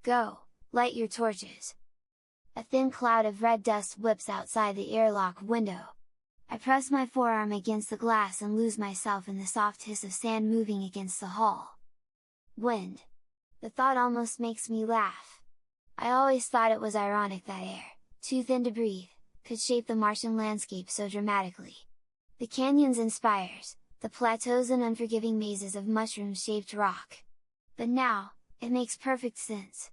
Go, light your torches! A thin cloud of red dust whips outside the airlock window. I press my forearm against the glass and lose myself in the soft hiss of sand moving against the hull. Wind! The thought almost makes me laugh. I always thought it was ironic that air, too thin to breathe, could shape the Martian landscape so dramatically. The canyons and spires, the plateaus and unforgiving mazes of mushroom-shaped rock. But now, it makes perfect sense.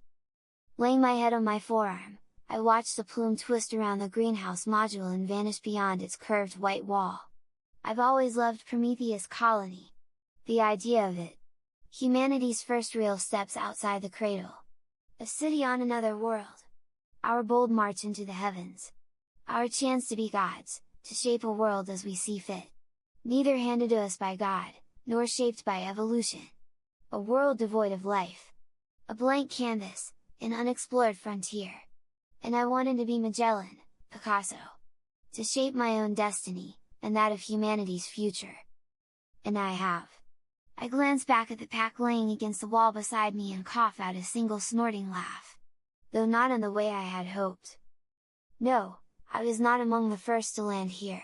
Laying my head on my forearm, I watch the plume twist around the greenhouse module and vanish beyond its curved white wall. I've always loved Prometheus Colony. The idea of it. Humanity's first real steps outside the cradle. A city on another world. Our bold march into the heavens. Our chance to be gods, to shape a world as we see fit. Neither handed to us by God, nor shaped by evolution. A world devoid of life. A blank canvas, an unexplored frontier. And I wanted to be Magellan, Picasso. To shape my own destiny, and that of humanity's future. And I have. I glance back at the pack laying against the wall beside me and cough out a single snorting laugh. Though not in the way I had hoped. No, I was not among the first to land here.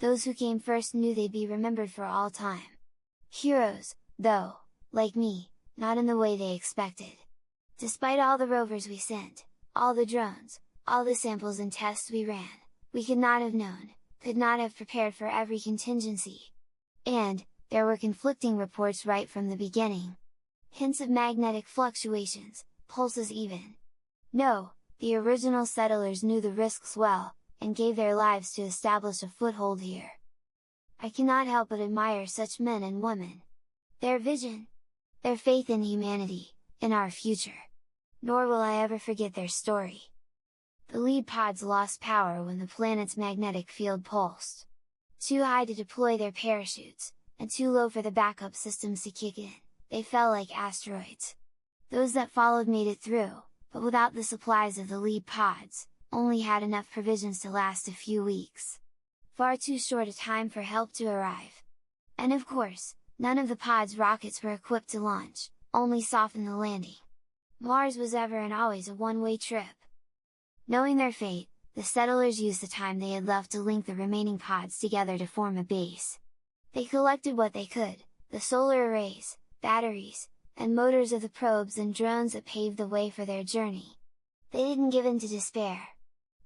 Those who came first knew they'd be remembered for all time. Heroes, though, like me, not in the way they expected. Despite all the rovers we sent, all the drones, all the samples and tests we ran, we could not have known, could not have prepared for every contingency. And, there were conflicting reports right from the beginning. Hints of magnetic fluctuations, pulses even. No, the original settlers knew the risks well, and gave their lives to establish a foothold here. I cannot help but admire such men and women. Their vision, their faith in humanity, in our future. Nor will I ever forget their story. The lead pods lost power when the planet's magnetic field pulsed. Too high to deploy their parachutes, and too low for the backup systems to kick in, they fell like asteroids. Those that followed made it through, but without the supplies of the lead pods, only had enough provisions to last a few weeks. Far too short a time for help to arrive. And of course, none of the pod's rockets were equipped to launch, only soften the landing. Mars was ever and always a one-way trip. Knowing their fate, the settlers used the time they had left to link the remaining pods together to form a base. They collected what they could, the solar arrays, batteries, and motors of the probes and drones that paved the way for their journey. They didn't give in to despair.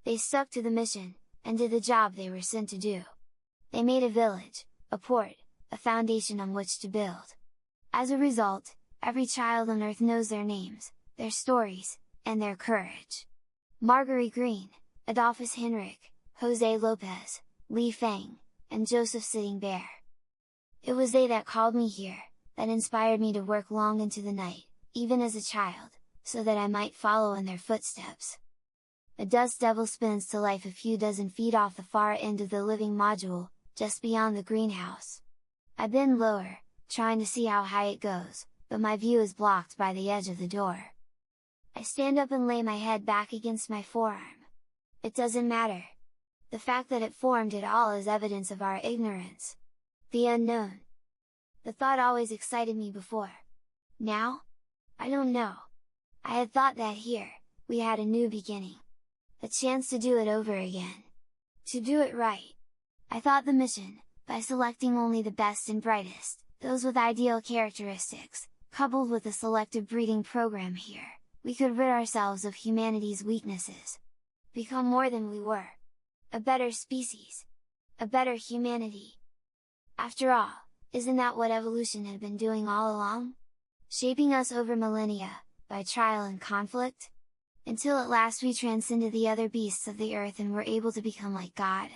They stuck to the mission, and did the job they were sent to do. They made a village, a port, a foundation on which to build. As a result, every child on Earth knows their names, their stories, and their courage. Marguerite Green, Adolphus Henrik, Jose Lopez, Li Feng, and Joseph Sitting Bear. It was they that called me here, that inspired me to work long into the night, even as a child, so that I might follow in their footsteps. A dust devil spins to life a few dozen feet off the far end of the living module, just beyond the greenhouse. I bend lower, trying to see how high it goes, but my view is blocked by the edge of the door. I stand up and lay my head back against my forearm. It doesn't matter. The fact that it formed at all is evidence of our ignorance. The unknown. The thought always excited me before. Now? I don't know. I had thought that here, we had a new beginning. A chance to do it over again. To do it right. I thought the mission, by selecting only the best and brightest, those with ideal characteristics, coupled with a selective breeding program here, we could rid ourselves of humanity's weaknesses. Become more than we were. A better species. A better humanity. After all, isn't that what evolution had been doing all along? Shaping us over millennia, by trial and conflict? Until at last we transcended the other beasts of the earth and were able to become like God?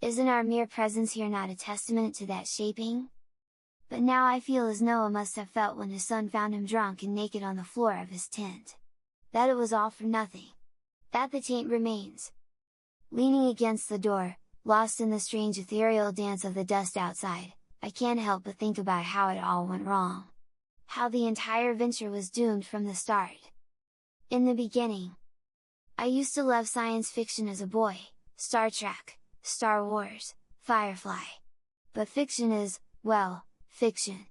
Isn't our mere presence here not a testament to that shaping? But now I feel as Noah must have felt when his son found him drunk and naked on the floor of his tent. That it was all for nothing. That the taint remains. Leaning against the door, lost in the strange ethereal dance of the dust outside, I can't help but think about how it all went wrong. How the entire venture was doomed from the start. In the beginning, I used to love science fiction as a boy, Star Trek, Star Wars, Firefly. But fiction is, well, fiction.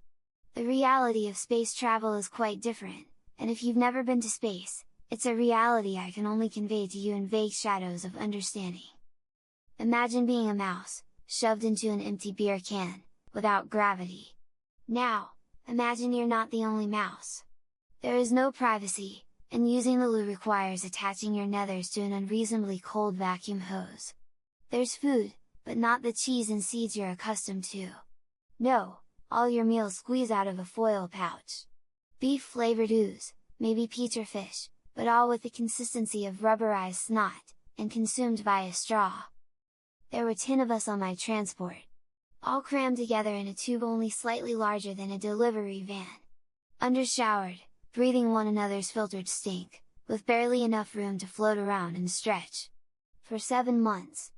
The reality of space travel is quite different, and if you've never been to space, it's a reality I can only convey to you in vague shadows of understanding. Imagine being a mouse, shoved into an empty beer can, without gravity. Now, imagine you're not the only mouse. There is no privacy, and using the loo requires attaching your nethers to an unreasonably cold vacuum hose. There's food, but not the cheese and seeds you're accustomed to. No, all your meals squeeze out of a foil pouch. Beef flavored ooze, maybe peach or fish, but all with the consistency of rubberized snot, and consumed via straw. There were 10 of us on my transport, all crammed together in a tube only slightly larger than a delivery van. Undershowered, breathing one another's filtered stink, with barely enough room to float around and stretch. For 7 months.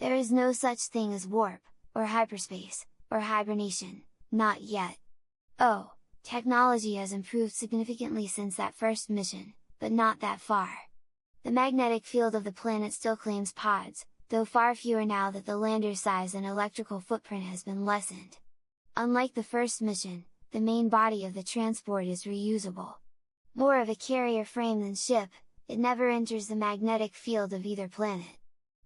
There is no such thing as warp, or hyperspace, or hibernation, not yet. Oh, technology has improved significantly since that first mission, but not that far. The magnetic field of the planet still claims pods, though far fewer now that the lander's size and electrical footprint has been lessened. Unlike the first mission, the main body of the transport is reusable. More of a carrier frame than ship, it never enters the magnetic field of either planet.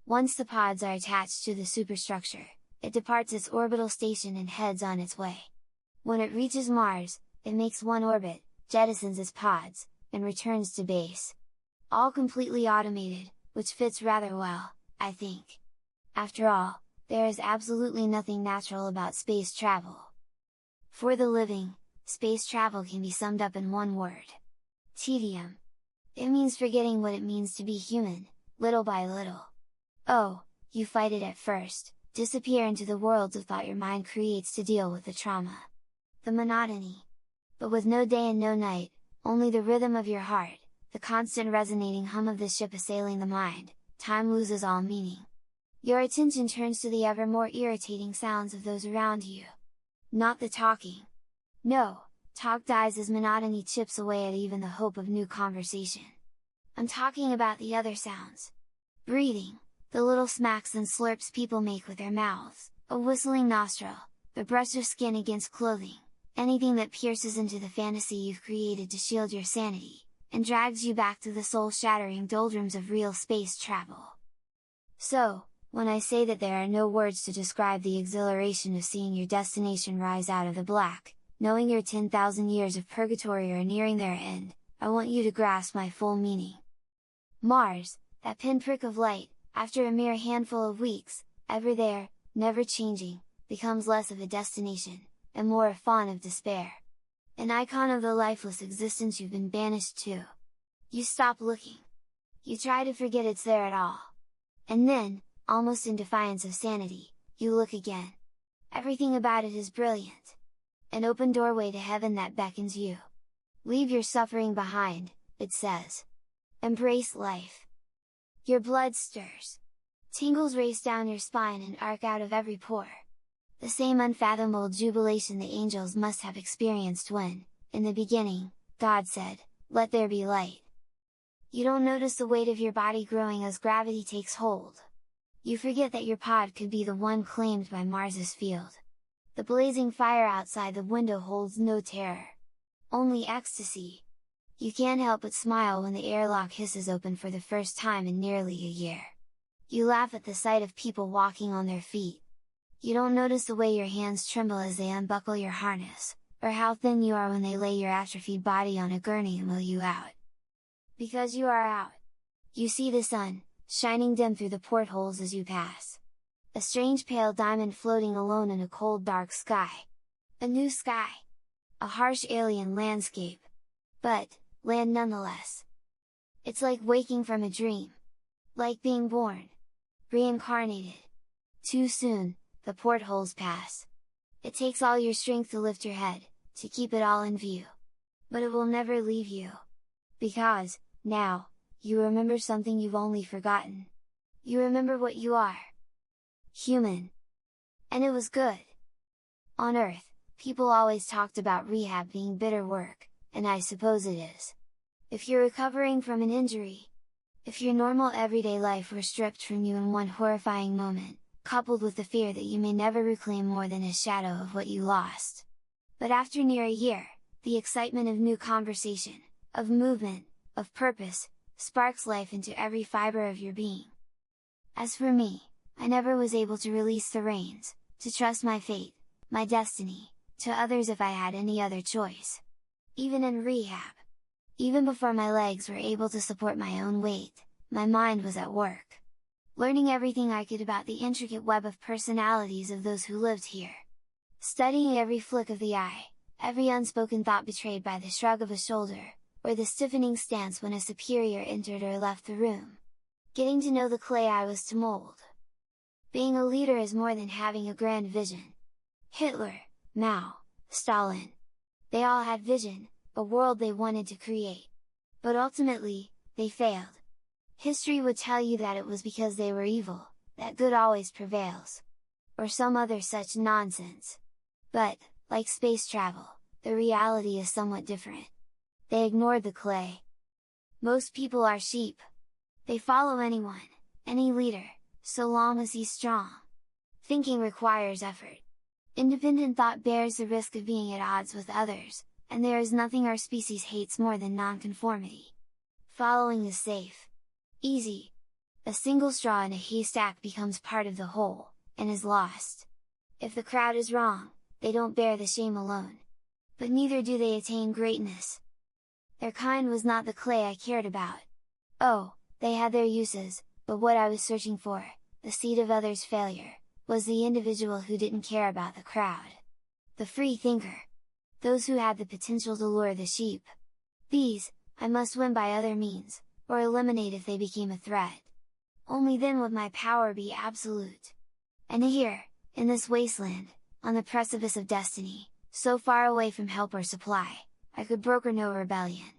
Once the pods are attached to the superstructure, it departs its orbital station and heads on its way. When it reaches Mars, it makes one orbit, jettisons its pods, and returns to base. All completely automated, which fits rather well, I think. After all, there is absolutely nothing natural about space travel. For the living, space travel can be summed up in one word: tedium. It means forgetting what it means to be human, little by little. Oh, you fight it at first, disappear into the worlds of thought your mind creates to deal with the trauma. The monotony. But with no day and no night, only the rhythm of your heart, the constant resonating hum of the ship assailing the mind, time loses all meaning. Your attention turns to the ever more irritating sounds of those around you. Not the talking. No, talk dies as monotony chips away at even the hope of new conversation. I'm talking about the other sounds. Breathing, the little smacks and slurps people make with their mouths, a whistling nostril, the brush of skin against clothing, anything that pierces into the fantasy you've created to shield your sanity, and drags you back to the soul-shattering doldrums of real space travel. So, when I say that there are no words to describe the exhilaration of seeing your destination rise out of the black, knowing your 10,000 years of purgatory are nearing their end, I want you to grasp my full meaning. Mars, that pinprick of light, after a mere handful of weeks, ever there, never changing, becomes less of a destination, and more a fawn of despair. An icon of the lifeless existence you've been banished to. You stop looking. You try to forget it's there at all. And then, almost in defiance of sanity, you look again. Everything about it is brilliant. An open doorway to heaven that beckons you. Leave your suffering behind, it says. Embrace life. Your blood stirs. Tingles race down your spine and arc out of every pore. The same unfathomable jubilation the angels must have experienced when, in the beginning, God said, "Let there be light." You don't notice the weight of your body growing as gravity takes hold. You forget that your pod could be the one claimed by Mars's field. The blazing fire outside the window holds no terror. Only ecstasy. You can't help but smile when the airlock hisses open for the first time in nearly a year. You laugh at the sight of people walking on their feet. You don't notice the way your hands tremble as they unbuckle your harness, or how thin you are when they lay your atrophied body on a gurney and wheel you out. Because you are out. You see the sun, shining dim through the portholes as you pass. A strange pale diamond floating alone in a cold dark sky. A new sky. A harsh alien landscape. But, land nonetheless. It's like waking from a dream. Like being born. Reincarnated. Too soon, the portholes pass. It takes all your strength to lift your head, to keep it all in view. But it will never leave you. Because, now, you remember something you've only forgotten. You remember what you are. Human. And it was good. On Earth, people always talked about rehab being bitter work, and I suppose it is. If you're recovering from an injury, if your normal everyday life were stripped from you in one horrifying moment, coupled with the fear that you may never reclaim more than a shadow of what you lost. But after near a year, the excitement of new conversation, of movement, of purpose, sparks life into every fiber of your being. As for me, I never was able to release the reins, to trust my fate, my destiny, to others if I had any other choice. Even in rehab. Even before my legs were able to support my own weight, my mind was at work. Learning everything I could about the intricate web of personalities of those who lived here. Studying every flick of the eye, every unspoken thought betrayed by the shrug of a shoulder, or the stiffening stance when a superior entered or left the room. Getting to know the clay I was to mold. Being a leader is more than having a grand vision. Hitler, Mao, Stalin. They all had vision, a world they wanted to create. But ultimately, they failed. History would tell you that it was because they were evil, that good always prevails. Or some other such nonsense. But, like space travel, the reality is somewhat different. They ignored the clay. Most people are sheep. They follow anyone, any leader, so long as he's strong. Thinking requires effort. Independent thought bears the risk of being at odds with others, and there is nothing our species hates more than nonconformity. Following is safe. Easy. A single straw in a haystack becomes part of the whole, and is lost. If the crowd is wrong, they don't bear the shame alone. But neither do they attain greatness. Their kind was not the clay I cared about. Oh, they had their uses, but what I was searching for, the seed of others' failure, was the individual who didn't care about the crowd. The free thinker. Those who had the potential to lure the sheep. These, I must win by other means, or eliminate if they became a threat. Only then would my power be absolute. And here, in this wasteland, on the precipice of destiny, so far away from help or supply, I could broker no rebellion.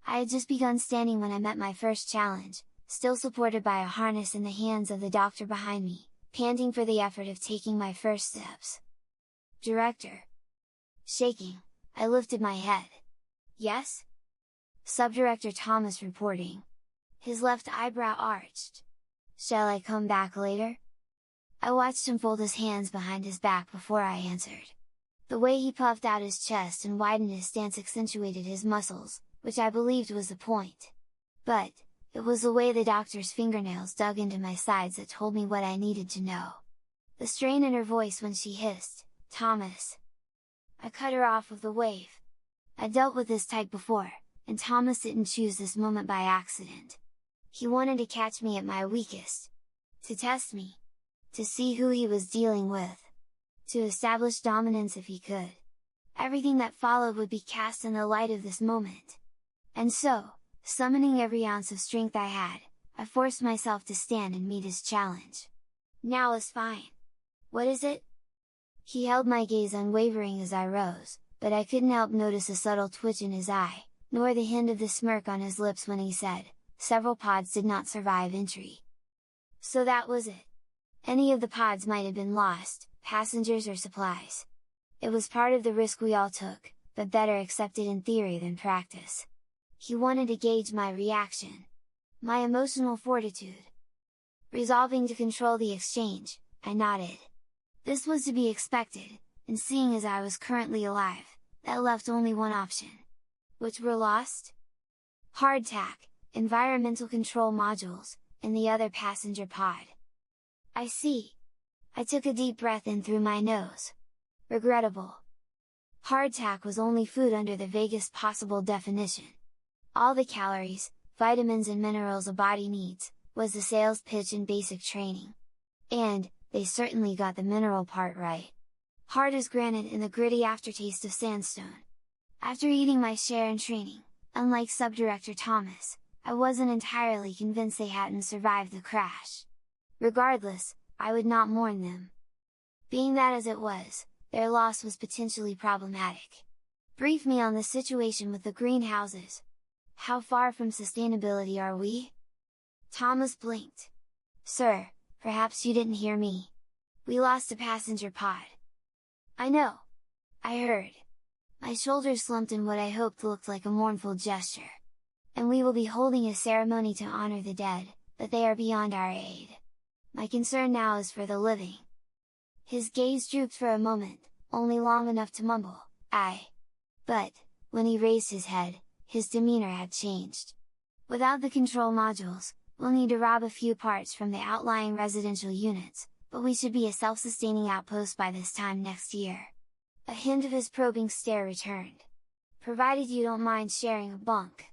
I had just begun standing when I met my first challenge, still supported by a harness in the hands of the doctor behind me, panting for the effort of taking my first steps. Director. Shaking, I lifted my head. Yes? Subdirector Thomas reporting. His left eyebrow arched. Shall I come back later? I watched him fold his hands behind his back before I answered. The way he puffed out his chest and widened his stance accentuated his muscles, which I believed was the point. But, it was the way the doctor's fingernails dug into my sides that told me what I needed to know. The strain in her voice when she hissed, "Thomas!" I cut her off with a wave. I dealt with this type before, and Thomas didn't choose this moment by accident. He wanted to catch me at my weakest. To test me. To see who he was dealing with. To establish dominance if he could. Everything that followed would be cast in the light of this moment. And so, summoning every ounce of strength I had, I forced myself to stand and meet his challenge. Now is fine. What is it? He held my gaze unwavering as I rose, but I couldn't help notice a subtle twitch in his eye, nor the hint of the smirk on his lips when he said, "Several pods did not survive entry." So that was it. Any of the pods might have been lost, passengers or supplies. It was part of the risk we all took, but better accepted in theory than practice. He wanted to gauge my reaction. My emotional fortitude. Resolving to control the exchange, I nodded. This was to be expected, and seeing as I was currently alive, that left only one option. Which were lost? Hardtack, environmental control modules, and the other passenger pod. I see. I took a deep breath in through my nose. Regrettable. Hardtack was only food under the vaguest possible definition. All the calories, vitamins and minerals a body needs, was the sales pitch in basic training. And, they certainly got the mineral part right. Hard as granite and the gritty aftertaste of sandstone. After eating my share in training, unlike Subdirector Thomas, I wasn't entirely convinced they hadn't survived the crash. Regardless, I would not mourn them. Being that as it was, their loss was potentially problematic. Brief me on the situation with the greenhouses. How far from sustainability are we? Thomas blinked. Sir, perhaps you didn't hear me. We lost a passenger pod. I know. I heard. My shoulders slumped in what I hoped looked like a mournful gesture. And we will be holding a ceremony to honor the dead, but they are beyond our aid. My concern now is for the living. His gaze drooped for a moment, only long enough to mumble, "Aye." But, when he raised his head, his demeanor had changed. Without the control modules, we'll need to rob a few parts from the outlying residential units, but we should be a self-sustaining outpost by this time next year. A hint of his probing stare returned. Provided you don't mind sharing a bunk.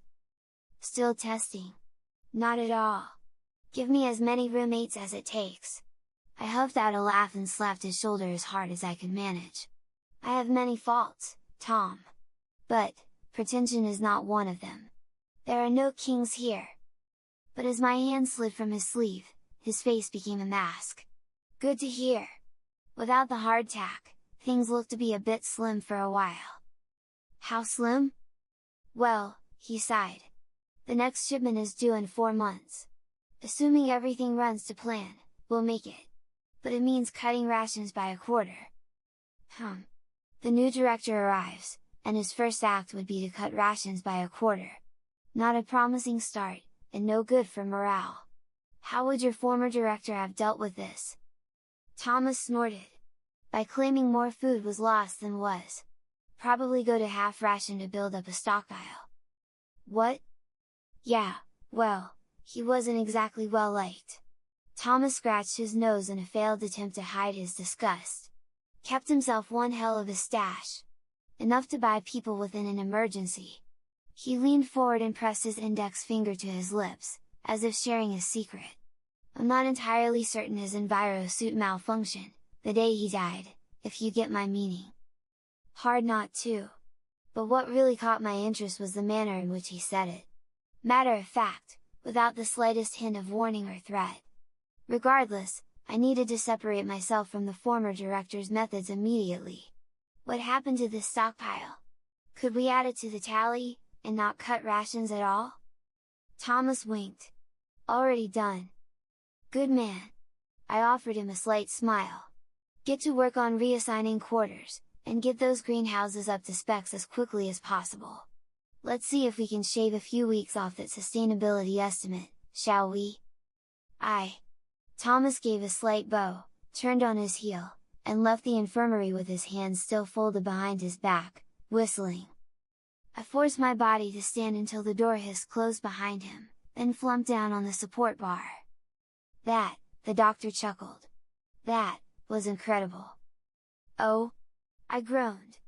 Still testing? Not at all. Give me as many roommates as it takes. I huffed out a laugh and slapped his shoulder as hard as I could manage. I have many faults, Tom. But, pretension is not one of them. There are no kings here. But as my hand slid from his sleeve, his face became a mask. Good to hear! Without the hardtack, things looked to be a bit slim for a while. How slim? Well, he sighed. The next shipment is due in 4 months. Assuming everything runs to plan, we'll make it. But it means cutting rations by a quarter. The new director arrives, and his first act would be to cut rations by a quarter. Not a promising start, and no good for morale. How would your former director have dealt with this? Thomas snorted. By claiming more food was lost than was. Probably go to half ration to build up a stockpile. What? Yeah, well, he wasn't exactly well liked. Thomas scratched his nose in a failed attempt to hide his disgust. Kept himself one hell of a stash. Enough to buy people within an emergency. He leaned forward and pressed his index finger to his lips, as if sharing a secret. I'm not entirely certain his enviro suit malfunctioned, the day he died, if you get my meaning. Hard not to. But what really caught my interest was the manner in which he said it. Matter of fact, without the slightest hint of warning or threat. Regardless, I needed to separate myself from the former director's methods immediately. What happened to this stockpile? Could we add it to the tally, and not cut rations at all? Thomas winked. Already done. Good man. I offered him a slight smile. Get to work on reassigning quarters, and get those greenhouses up to specs as quickly as possible. Let's see if we can shave a few weeks off that sustainability estimate, shall we? Aye. Thomas gave a slight bow, turned on his heel, and left the infirmary with his hands still folded behind his back, whistling. I forced my body to stand until the door hissed closed behind him, then flumped down on the support bar. That, the doctor chuckled. That, was incredible. Oh? I groaned.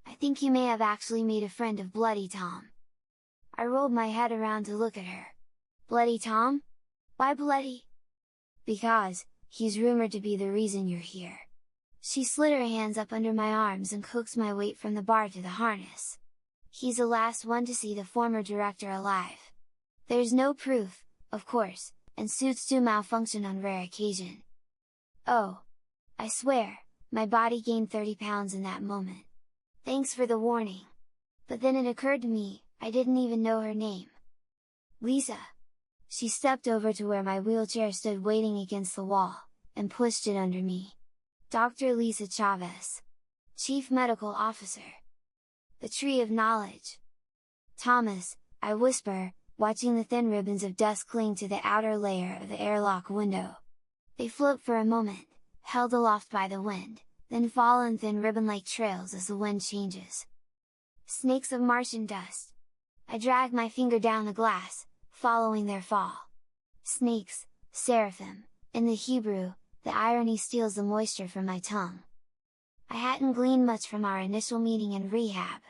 I think you may have actually made a friend of Bloody Tom. I rolled my head around to look at her. Bloody Tom? Why Bloody? Because, he's rumored to be the reason you're here. She slid her hands up under my arms and coaxed my weight from the bar to the harness. He's the last one to see the former director alive. There's no proof, of course, and suits do malfunction on rare occasion. Oh! I swear, my body gained 30 pounds in that moment. Thanks for the warning. But then it occurred to me, I didn't even know her name. Lisa! She stepped over to where my wheelchair stood waiting against the wall, and pushed it under me. Dr. Lisa Chavez. Chief Medical Officer. The Tree of Knowledge. Thomas, I whisper, watching the thin ribbons of dust cling to the outer layer of the airlock window. They float for a moment, held aloft by the wind, then fall in thin ribbon-like trails as the wind changes. Snakes of Martian dust. I drag my finger down the glass, following their fall. Snakes, seraphim, in the Hebrew, the irony steals the moisture from my tongue. I hadn't gleaned much from our initial meeting in rehab.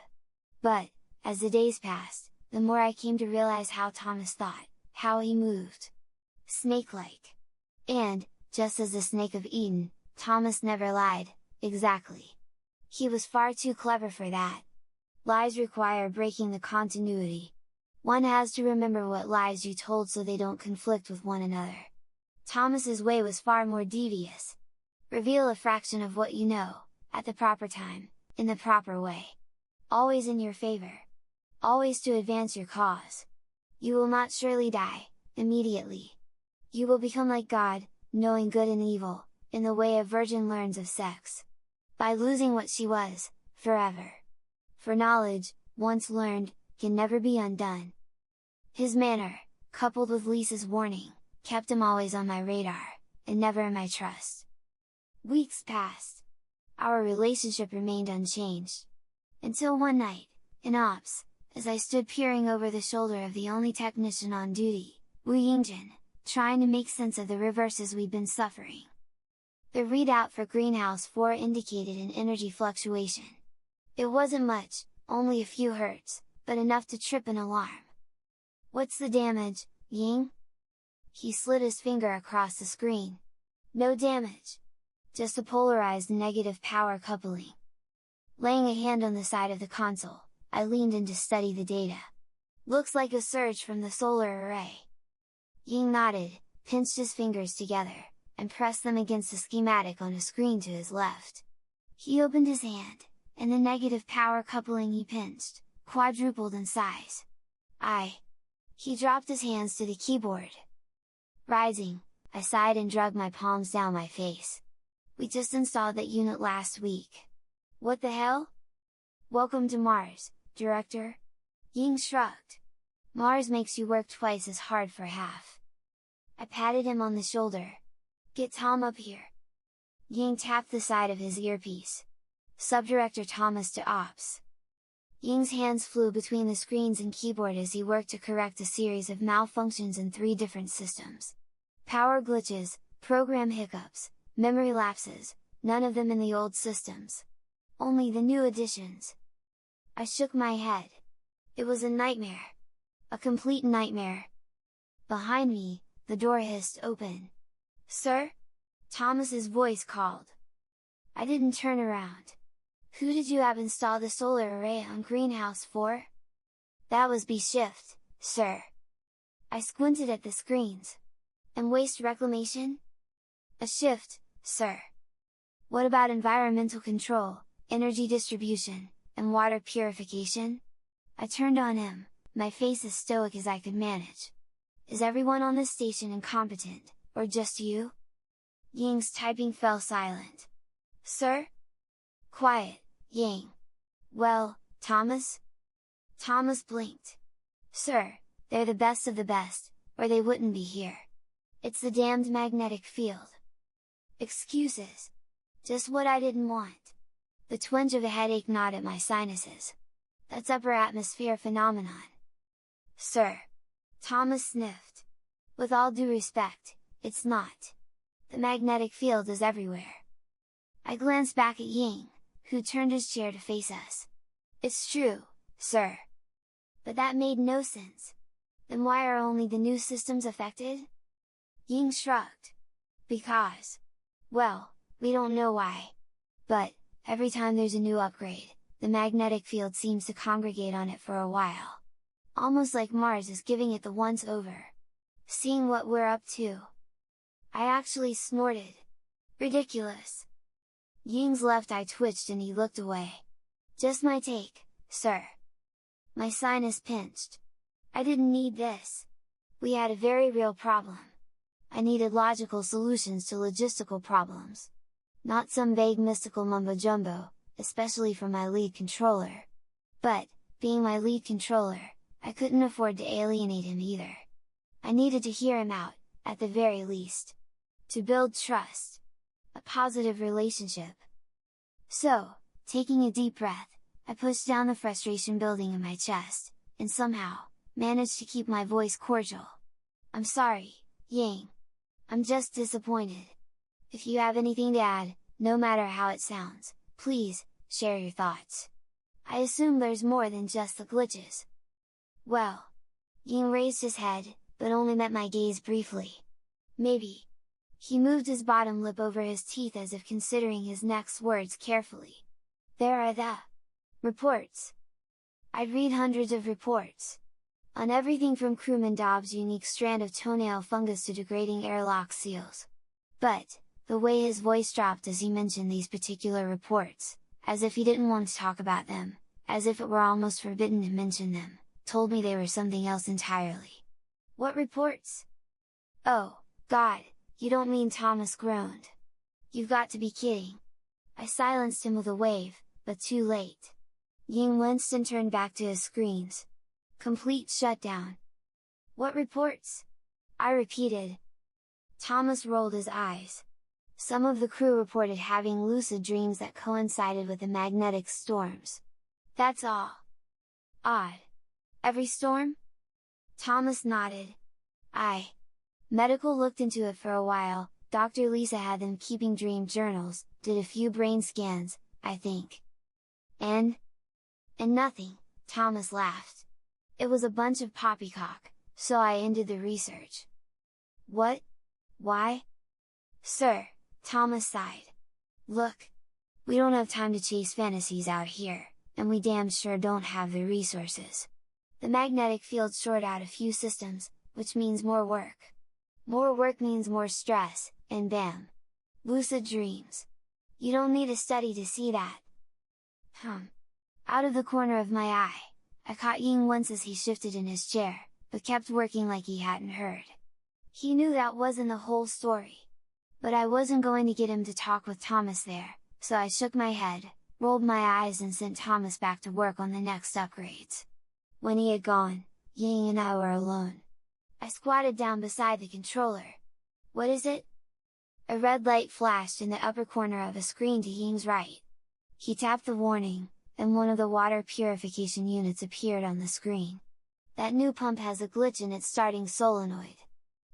But, as the days passed, the more I came to realize how Thomas thought, how he moved. Snake-like. And, just as the snake of Eden, Thomas never lied, exactly. He was far too clever for that. Lies require breaking the continuity. One has to remember what lies you told so they don't conflict with one another. Thomas's way was far more devious. Reveal a fraction of what you know, at the proper time, in the proper way. Always in your favor. Always to advance your cause. You will not surely die, immediately. You will become like God, knowing good and evil, in the way a virgin learns of sex. By losing what she was, forever. For knowledge, once learned, can never be undone. His manner, coupled with Lisa's warning, kept him always on my radar, and never in my trust. Weeks passed. Our relationship remained unchanged. Until one night, in Ops, as I stood peering over the shoulder of the only technician on duty, Wu Yingjin, trying to make sense of the reverses we'd been suffering. The readout for Greenhouse 4 indicated an energy fluctuation. It wasn't much, only a few hertz, but enough to trip an alarm. "What's the damage, Ying?" He slid his finger across the screen. "No damage. Just a polarized negative power coupling." Laying a hand on the side of the console, I leaned in to study the data. "Looks like a surge from the solar array." Ying nodded, pinched his fingers together, and pressed them against the schematic on a screen to his left. He opened his hand, and the negative power coupling he pinched, quadrupled in size. He dropped his hands to the keyboard. Rising, I sighed and dragged my palms down my face. "We just installed that unit last week." "What the hell?" "Welcome to Mars, Director." Ying shrugged. "Mars makes you work twice as hard for half." I patted him on the shoulder. "Get Tom up here." Ying tapped the side of his earpiece. "Subdirector Thomas to Ops." Ying's hands flew between the screens and keyboard as he worked to correct a series of malfunctions in 3 different systems. Power glitches, program hiccups, memory lapses, none of them in the old systems. Only the new additions. I shook my head. It was a nightmare. A complete nightmare. Behind me, the door hissed open. "Sir?" Thomas's voice called. I didn't turn around. "Who did you have install the solar array on Greenhouse 4? "That was B-Shift, sir." I squinted at the screens. "And waste reclamation?" "A shift, sir." "What about environmental control, energy distribution, and water purification?" I turned on him, my face as stoic as I could manage. "Is everyone on this station incompetent, or just you?" Ying's typing fell silent. "Sir?" "Quiet, Ying." "Well, Thomas?" Thomas blinked. "Sir, they're the best of the best, or they wouldn't be here. It's the damned magnetic field." "Excuses. Just what I didn't want." The twinge of a headache gnawed at my sinuses. "That's upper atmosphere phenomenon." "Sir." Thomas sniffed. "With all due respect, it's not. The magnetic field is everywhere." I glanced back at Ying, who turned his chair to face us. "It's true, sir." "But that made no sense. Then why are only the new systems affected?" Ying shrugged. "Because... well, we don't know why. But, every time there's a new upgrade, the magnetic field seems to congregate on it for a while. Almost like Mars is giving it the once over. Seeing what we're up to." I actually snorted. "Ridiculous." Ying's left eye twitched and he looked away. "Just my take, sir." My sinus pinched. I didn't need this. We had a very real problem. I needed logical solutions to logistical problems. Not some vague mystical mumbo-jumbo, especially from my lead controller. But, being my lead controller, I couldn't afford to alienate him either. I needed to hear him out, at the very least. To build trust. A positive relationship. So, taking a deep breath, I pushed down the frustration building in my chest, and somehow, managed to keep my voice cordial. "I'm sorry, Ying. I'm just disappointed. If you have anything to add, no matter how it sounds, please, share your thoughts. I assume there's more than just the glitches." "Well..." Ying raised his head, but only met my gaze briefly. "Maybe." He moved his bottom lip over his teeth as if considering his next words carefully. "There are the reports. I'd read hundreds of reports. On everything from crewman Dobbs' unique strand of toenail fungus to degrading airlock seals. But, the way his voice dropped as he mentioned these particular reports, as if he didn't want to talk about them, as if it were almost forbidden to mention them, told me they were something else entirely." "What reports?" "Oh, God, you don't mean..." Thomas groaned. "You've got to be kidding." I silenced him with a wave, but too late. Ying winced and turned back to his screens. Complete shutdown. "What reports?" I repeated. Thomas rolled his eyes. "Some of the crew reported having lucid dreams that coincided with the magnetic storms. That's all." "Odd." Every storm? Thomas nodded. Medical looked into it for a while. Dr. Lisa had them keeping dream journals, did a few brain scans, I think. And nothing, Thomas laughed. It was a bunch of poppycock, so I ended the research. What? Why? Sir, Thomas sighed. Look! We don't have time to chase fantasies out here, and we damn sure don't have the resources. The magnetic fields short out a few systems, which means more work. More work means more stress, and bam! Lucid dreams! You don't need a study to see that. Out of the corner of my eye, I caught Ying once as he shifted in his chair, but kept working like he hadn't heard. He knew that wasn't the whole story. But I wasn't going to get him to talk with Thomas there, so I shook my head, rolled my eyes and sent Thomas back to work on the next upgrades. When he had gone, Ying and I were alone. I squatted down beside the controller. What is it? A red light flashed in the upper corner of a screen to Ying's right. He tapped the warning, and one of the water purification units appeared on the screen. That new pump has a glitch in its starting solenoid.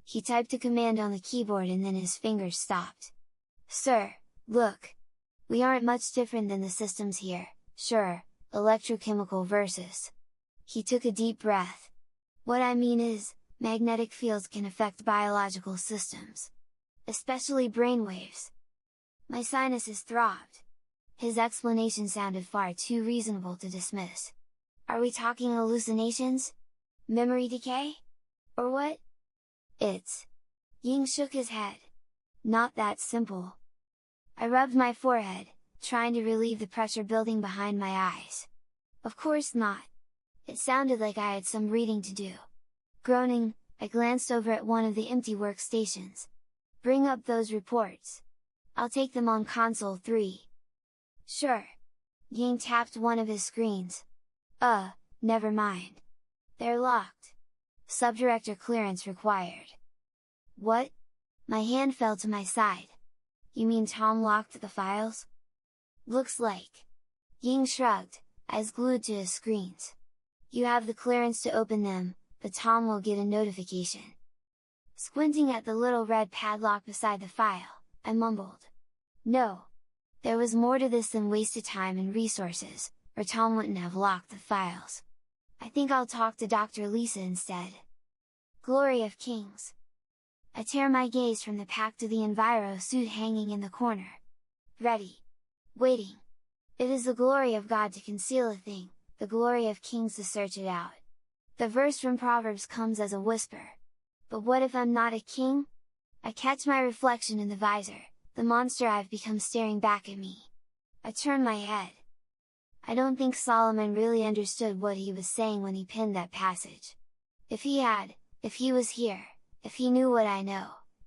He typed a command on the keyboard and then his fingers stopped. Sir, look! We aren't much different than the systems here, sure, electrochemical versus. He took a deep breath. What I mean is, magnetic fields can affect biological systems. Especially brainwaves. My sinuses throbbed. His explanation sounded far too reasonable to dismiss. Are we talking hallucinations? Memory decay? Or what? Ying shook his head. Not that simple. I rubbed my forehead, trying to relieve the pressure building behind my eyes. Of course not. It sounded like I had some reading to do. Groaning, I glanced over at one of the empty workstations. Bring up those reports. I'll take them on console 3. Sure. Ying tapped one of his screens. Never mind. They're locked. Subdirector clearance required. What? My hand fell to my side. You mean Tom locked the files? Looks like. Ying shrugged, eyes glued to his screens. You have the clearance to open them, but Tom will get a notification. Squinting at the little red padlock beside the file, I mumbled. No! There was more to this than wasted time and resources, or Tom wouldn't have locked the files. I think I'll talk to Dr. Lisa instead. Glory of Kings! I tear my gaze from the pack to the Enviro suit hanging in the corner. Ready. Waiting. It is the glory of God to conceal a thing, the glory of kings to search it out. The verse from Proverbs comes as a whisper. But what if I'm not a king? I catch my reflection in the visor, the monster I've become staring back at me. I turn my head. I don't think Solomon really understood what he was saying when he penned that passage. If he had, if he was here, if he knew what I know,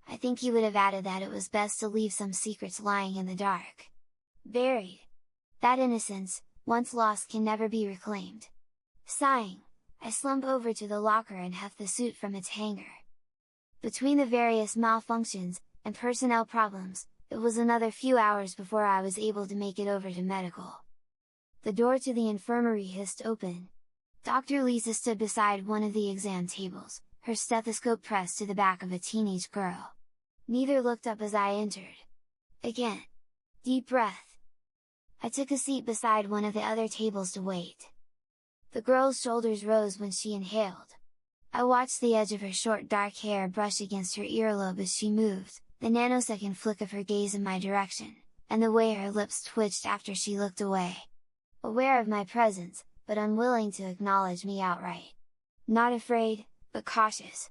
I think he would have added that it was best to leave some secrets lying in the dark. Buried. That innocence, once lost, can never be reclaimed. Sighing, I slump over to the locker and heft the suit from its hanger. Between the various malfunctions, and personnel problems, it was another few hours before I was able to make it over to medical. The door to the infirmary hissed open. Dr. Lisa stood beside one of the exam tables, her stethoscope pressed to the back of a teenage girl. Neither looked up as I entered. Again. Deep breath. I took a seat beside one of the other tables to wait. The girl's shoulders rose when she inhaled. I watched the edge of her short dark hair brush against her earlobe as she moved, the nanosecond flick of her gaze in my direction, and the way her lips twitched after she looked away. Aware of my presence, but unwilling to acknowledge me outright. Not afraid, but cautious.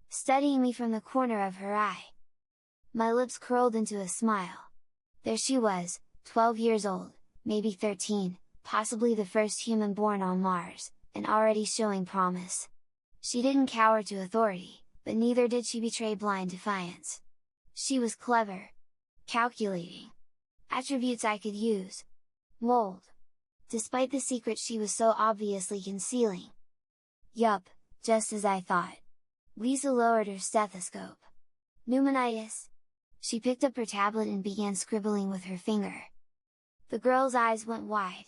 Studying me from the corner of her eye. My lips curled into a smile. There she was, 12 years old, maybe 13, possibly the first human born on Mars, and already showing promise. She didn't cower to authority, but neither did she betray blind defiance. She was clever. Calculating. Attributes I could use. Mold. Despite the secret she was so obviously concealing. Yup, just as I thought. Lisa lowered her stethoscope. Pneumonitis? She picked up her tablet and began scribbling with her finger. The girl's eyes went wide.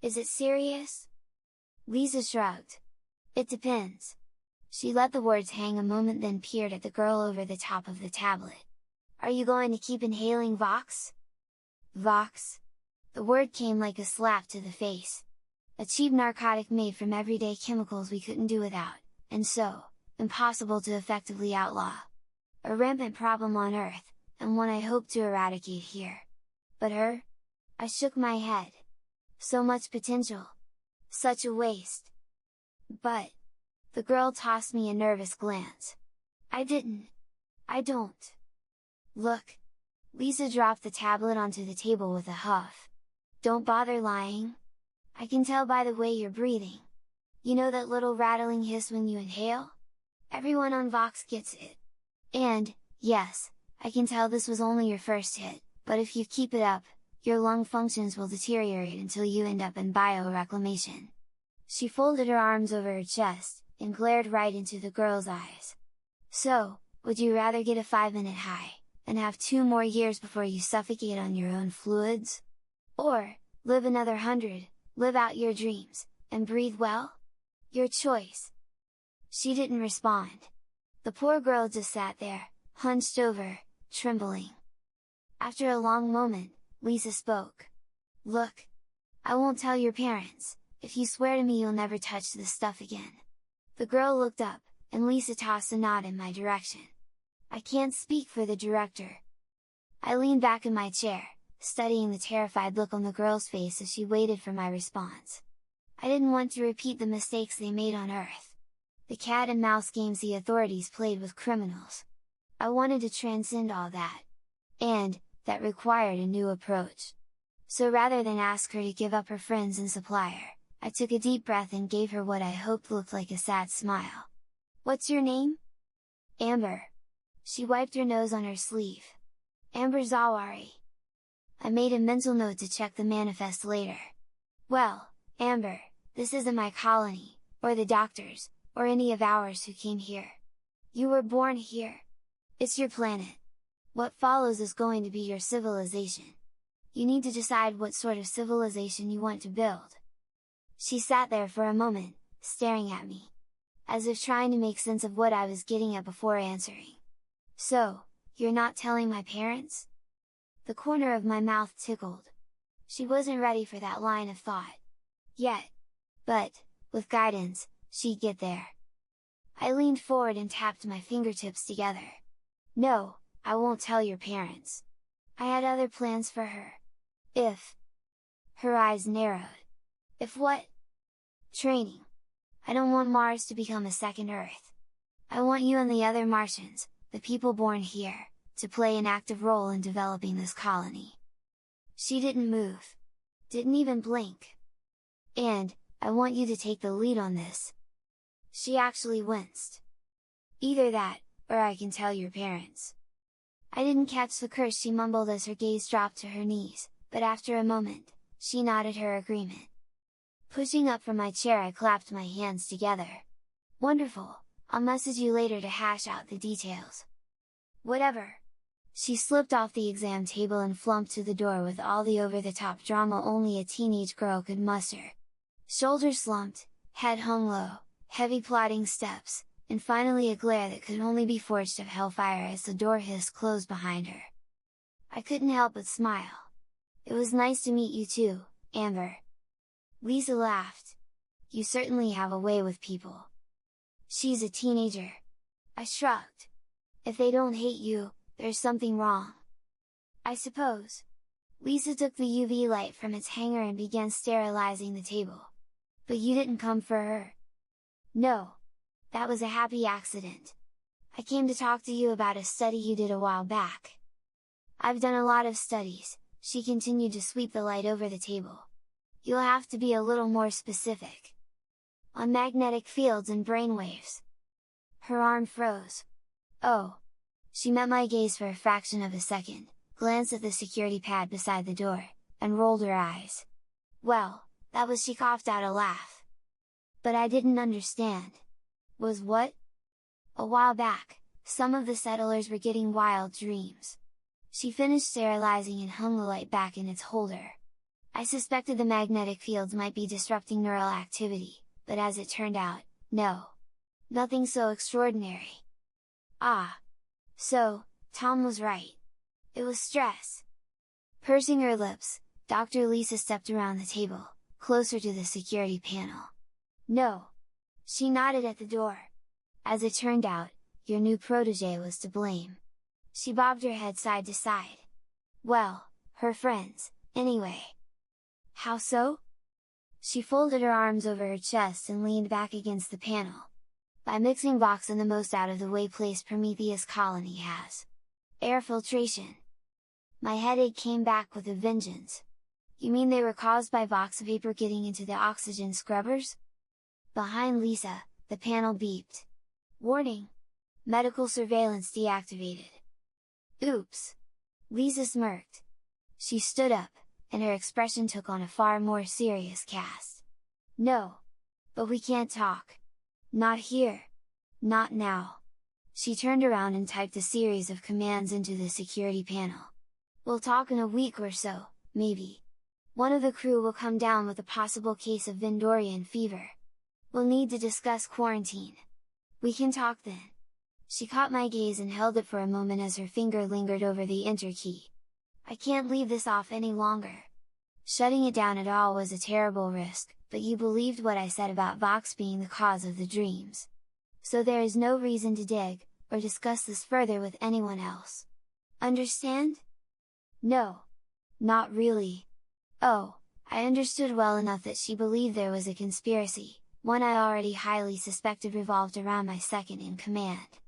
Is it serious? Lisa shrugged. It depends. She let the words hang a moment, then peered at the girl over the top of the tablet. Are you going to keep inhaling Vox? Vox? The word came like a slap to the face. A cheap narcotic made from everyday chemicals we couldn't do without, and so, impossible to effectively outlaw. A rampant problem on Earth, and one I hope to eradicate here. But her? I shook my head. So much potential. Such a waste. But... The girl tossed me a nervous glance. I don't. Look. Lisa dropped the tablet onto the table with a huff. Don't bother lying. I can tell by the way you're breathing. You know that little rattling hiss when you inhale? Everyone on Vox gets it. And, yes, I can tell this was only your first hit, but if you keep it up, your lung functions will deteriorate until you end up in bioreclamation. She folded her arms over her chest, and glared right into the girl's eyes. So, would you rather get a 5-minute high, and have 2 more years before you suffocate on your own fluids? Or, live another 100, live out your dreams, and breathe well? Your choice! She didn't respond. The poor girl just sat there, hunched over, trembling. After a long moment, Lisa spoke. Look! I won't tell your parents, if you swear to me you'll never touch this stuff again. The girl looked up, and Lisa tossed a nod in my direction. I can't speak for the director. I leaned back in my chair, studying the terrified look on the girl's face as she waited for my response. I didn't want to repeat the mistakes they made on Earth. The cat and mouse games the authorities played with criminals. I wanted to transcend all that. And, that required a new approach. So rather than ask her to give up her friends and supplier, I took a deep breath and gave her what I hoped looked like a sad smile. What's your name? Amber. She wiped her nose on her sleeve. Amber Zawari. I made a mental note to check the manifest later. Well, Amber, this isn't my colony, or the doctors, or any of ours who came here. You were born here. It's your planet. What follows is going to be your civilization. You need to decide what sort of civilization you want to build. She sat there for a moment, staring at me, as if trying to make sense of what I was getting at before answering. So, you're not telling my parents? The corner of my mouth tickled. She wasn't ready for that line of thought. Yet. But, with guidance, she'd get there. I leaned forward and tapped my fingertips together. No, I won't tell your parents. I had other plans for her. If... Her eyes narrowed. If what? Training. I don't want Mars to become a second Earth. I want you and the other Martians, the people born here, to play an active role in developing this colony. She didn't move. Didn't even blink. And, I want you to take the lead on this. She actually winced. Either that, or I can tell your parents. I didn't catch the curse she mumbled as her gaze dropped to her knees, but after a moment, she nodded her agreement. Pushing up from my chair, I clapped my hands together. Wonderful, I'll message you later to hash out the details. Whatever. She slipped off the exam table and flumped to the door with all the over-the-top drama only a teenage girl could muster. Shoulders slumped, head hung low, heavy plodding steps, and finally a glare that could only be forged of hellfire as the door hissed closed behind her. I couldn't help but smile. It was nice to meet you too, Amber. Lisa laughed. You certainly have a way with people. She's a teenager. I shrugged. If they don't hate you, there's something wrong. I suppose. Lisa took the UV light from its hanger and began sterilizing the table. But you didn't come for her. No. That was a happy accident. I came to talk to you about a study you did a while back. I've done a lot of studies, she continued to sweep the light over the table. You'll have to be a little more specific. On magnetic fields and brainwaves. Her arm froze. Oh! She met my gaze for a fraction of a second, glanced at the security pad beside the door, and rolled her eyes. Well, that was she coughed out a laugh. But I didn't understand. Was what? A while back, some of the settlers were getting wild dreams. She finished sterilizing and hung the light back in its holder. I suspected the magnetic fields might be disrupting neural activity, but as it turned out, No. Nothing so extraordinary. Ah. So, Tom was right. It was stress. Pursing her lips, Dr. Lisa stepped around the table, closer to the security panel. No. She nodded at the door. As it turned out, your new protégé was to blame. She bobbed her head side to side. Well, her friends, anyway. How so? She folded her arms over her chest and leaned back against the panel. By mixing Vox in the most out-of-the-way place Prometheus colony has. Air filtration. My headache came back with a vengeance. You mean they were caused by Vox vapor getting into the oxygen scrubbers? Behind Lisa, the panel beeped. Warning! Medical surveillance deactivated. Oops! Lisa smirked. She stood up, and her expression took on a far more serious cast. No! But we can't talk. Not here! Not now! She turned around and typed a series of commands into the security panel. We'll talk in a week or so, maybe. One of the crew will come down with a possible case of Vindorian fever. We'll need to discuss quarantine. We can talk then. She caught my gaze and held it for a moment as her finger lingered over the enter key. I can't leave this off any longer. Shutting it down at all was a terrible risk, but you believed what I said about Vox being the cause of the dreams. So there is no reason to dig, or discuss this further with anyone else. Understand? No. Not really. Oh, I understood well enough that she believed there was a conspiracy, one I already highly suspected revolved around my second in command.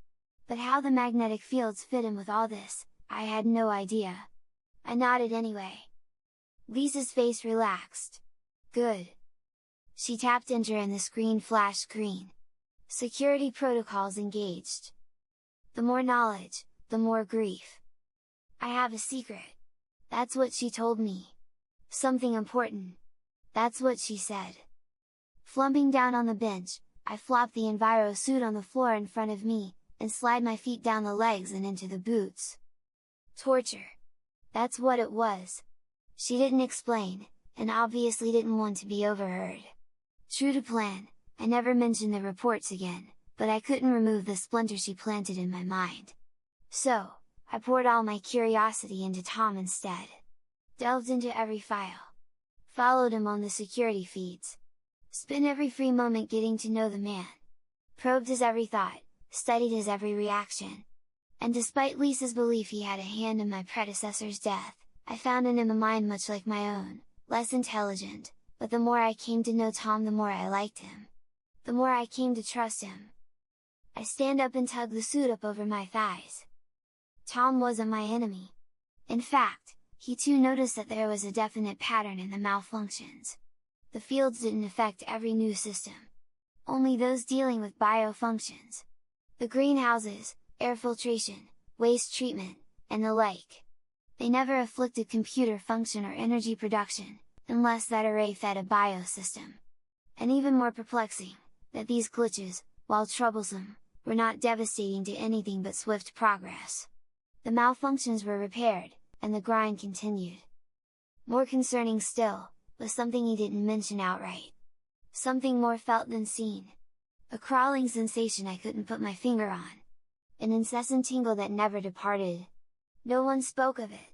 But how the magnetic fields fit in with all this, I had no idea. I nodded anyway. Lisa's face relaxed. Good. She tapped enter and the screen flashed green. Security protocols engaged. The more knowledge, the more grief. I have a secret. That's what she told me. Something important. That's what she said. Flumping down on the bench, I flopped the Enviro suit on the floor in front of me, and slide my feet down the legs and into the boots. Torture. That's what it was. She didn't explain, and obviously didn't want to be overheard. True to plan, I never mentioned the reports again, but I couldn't remove the splinter she planted in my mind. So, I poured all my curiosity into Tom instead. Delved into every file. Followed him on the security feeds. Spent every free moment getting to know the man. Probed his every thought, studied his every reaction. And despite Lisa's belief he had a hand in my predecessor's death, I found in him a mind much like my own, less intelligent, but the more I came to know Tom the more I liked him. The more I came to trust him. I stand up and tug the suit up over my thighs. Tom wasn't my enemy. In fact, he too noticed that there was a definite pattern in the malfunctions. The fields didn't affect every new system. Only those dealing with biofunctions. The greenhouses, air filtration, waste treatment, and the like. They never afflicted computer function or energy production, unless that array fed a biosystem. And even more perplexing, that these glitches, while troublesome, were not devastating to anything but swift progress. The malfunctions were repaired, and the grind continued. More concerning still, was something he didn't mention outright. Something more felt than seen. A crawling sensation I couldn't put my finger on. An incessant tingle that never departed. No one spoke of it.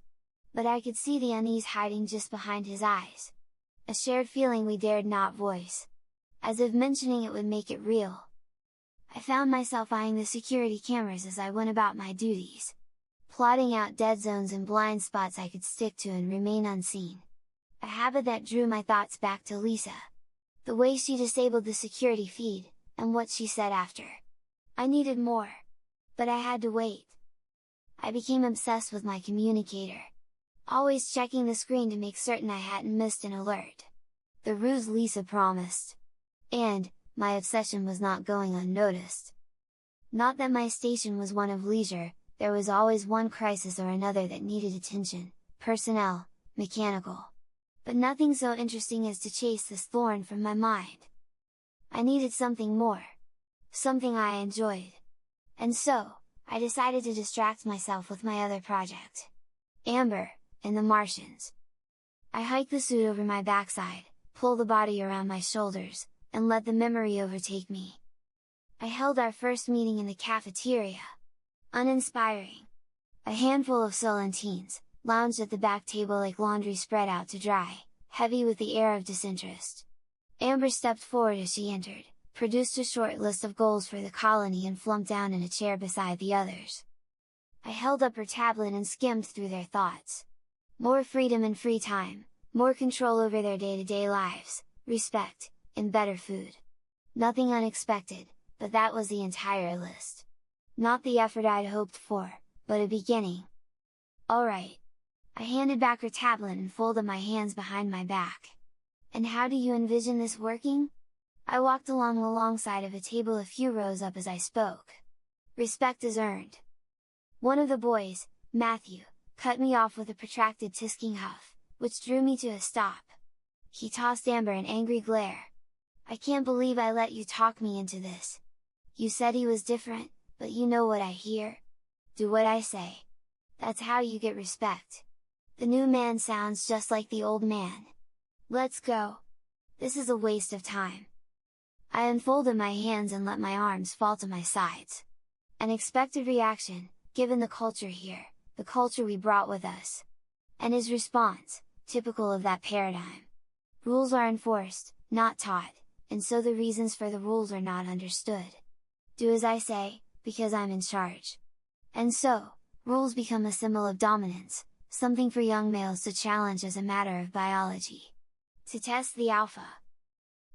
But I could see the unease hiding just behind his eyes. A shared feeling we dared not voice. As if mentioning it would make it real. I found myself eyeing the security cameras as I went about my duties. Plotting out dead zones and blind spots I could stick to and remain unseen. A habit that drew my thoughts back to Lisa. The way she disabled the security feed, and what she said after. I needed more. But I had to wait. I became obsessed with my communicator. Always checking the screen to make certain I hadn't missed an alert. The ruse Lisa promised. And, my obsession was not going unnoticed. Not that my station was one of leisure, there was always one crisis or another that needed attention, personnel, mechanical. But nothing so interesting as to chase this thorn from my mind. I needed something more. Something I enjoyed. And so, I decided to distract myself with my other project. Amber, and the Martians. I hiked the suit over my backside, pull the body around my shoulders, and let the memory overtake me. I held our first meeting in the cafeteria. Uninspiring. A handful of sullen teens lounged at the back table like laundry spread out to dry, heavy with the air of disinterest. Amber stepped forward as she entered, produced a short list of goals for the colony and plumped down in a chair beside the others. I held up her tablet and skimmed through their thoughts. More freedom and free time, more control over their day-to-day lives, respect, and better food. Nothing unexpected, but that was the entire list. Not the effort I'd hoped for, but a beginning. Alright. I handed back her tablet and folded my hands behind my back. And how do you envision this working? I walked along alongside of a table a few rows up as I spoke. Respect is earned. One of the boys, Matthew, cut me off with a protracted tisking huff, which drew me to a stop. He tossed Amber an angry glare. I can't believe I let you talk me into this. You said he was different, but you know what I hear? Do what I say. That's how you get respect. The new man sounds just like the old man. Let's go. This is a waste of time. I unfolded my hands and let my arms fall to my sides. An expected reaction, given the culture here, the culture we brought with us. And his response, typical of that paradigm. Rules are enforced, not taught, and so the reasons for the rules are not understood. Do as I say, because I'm in charge. And so, rules become a symbol of dominance, something for young males to challenge as a matter of biology. To test the alpha.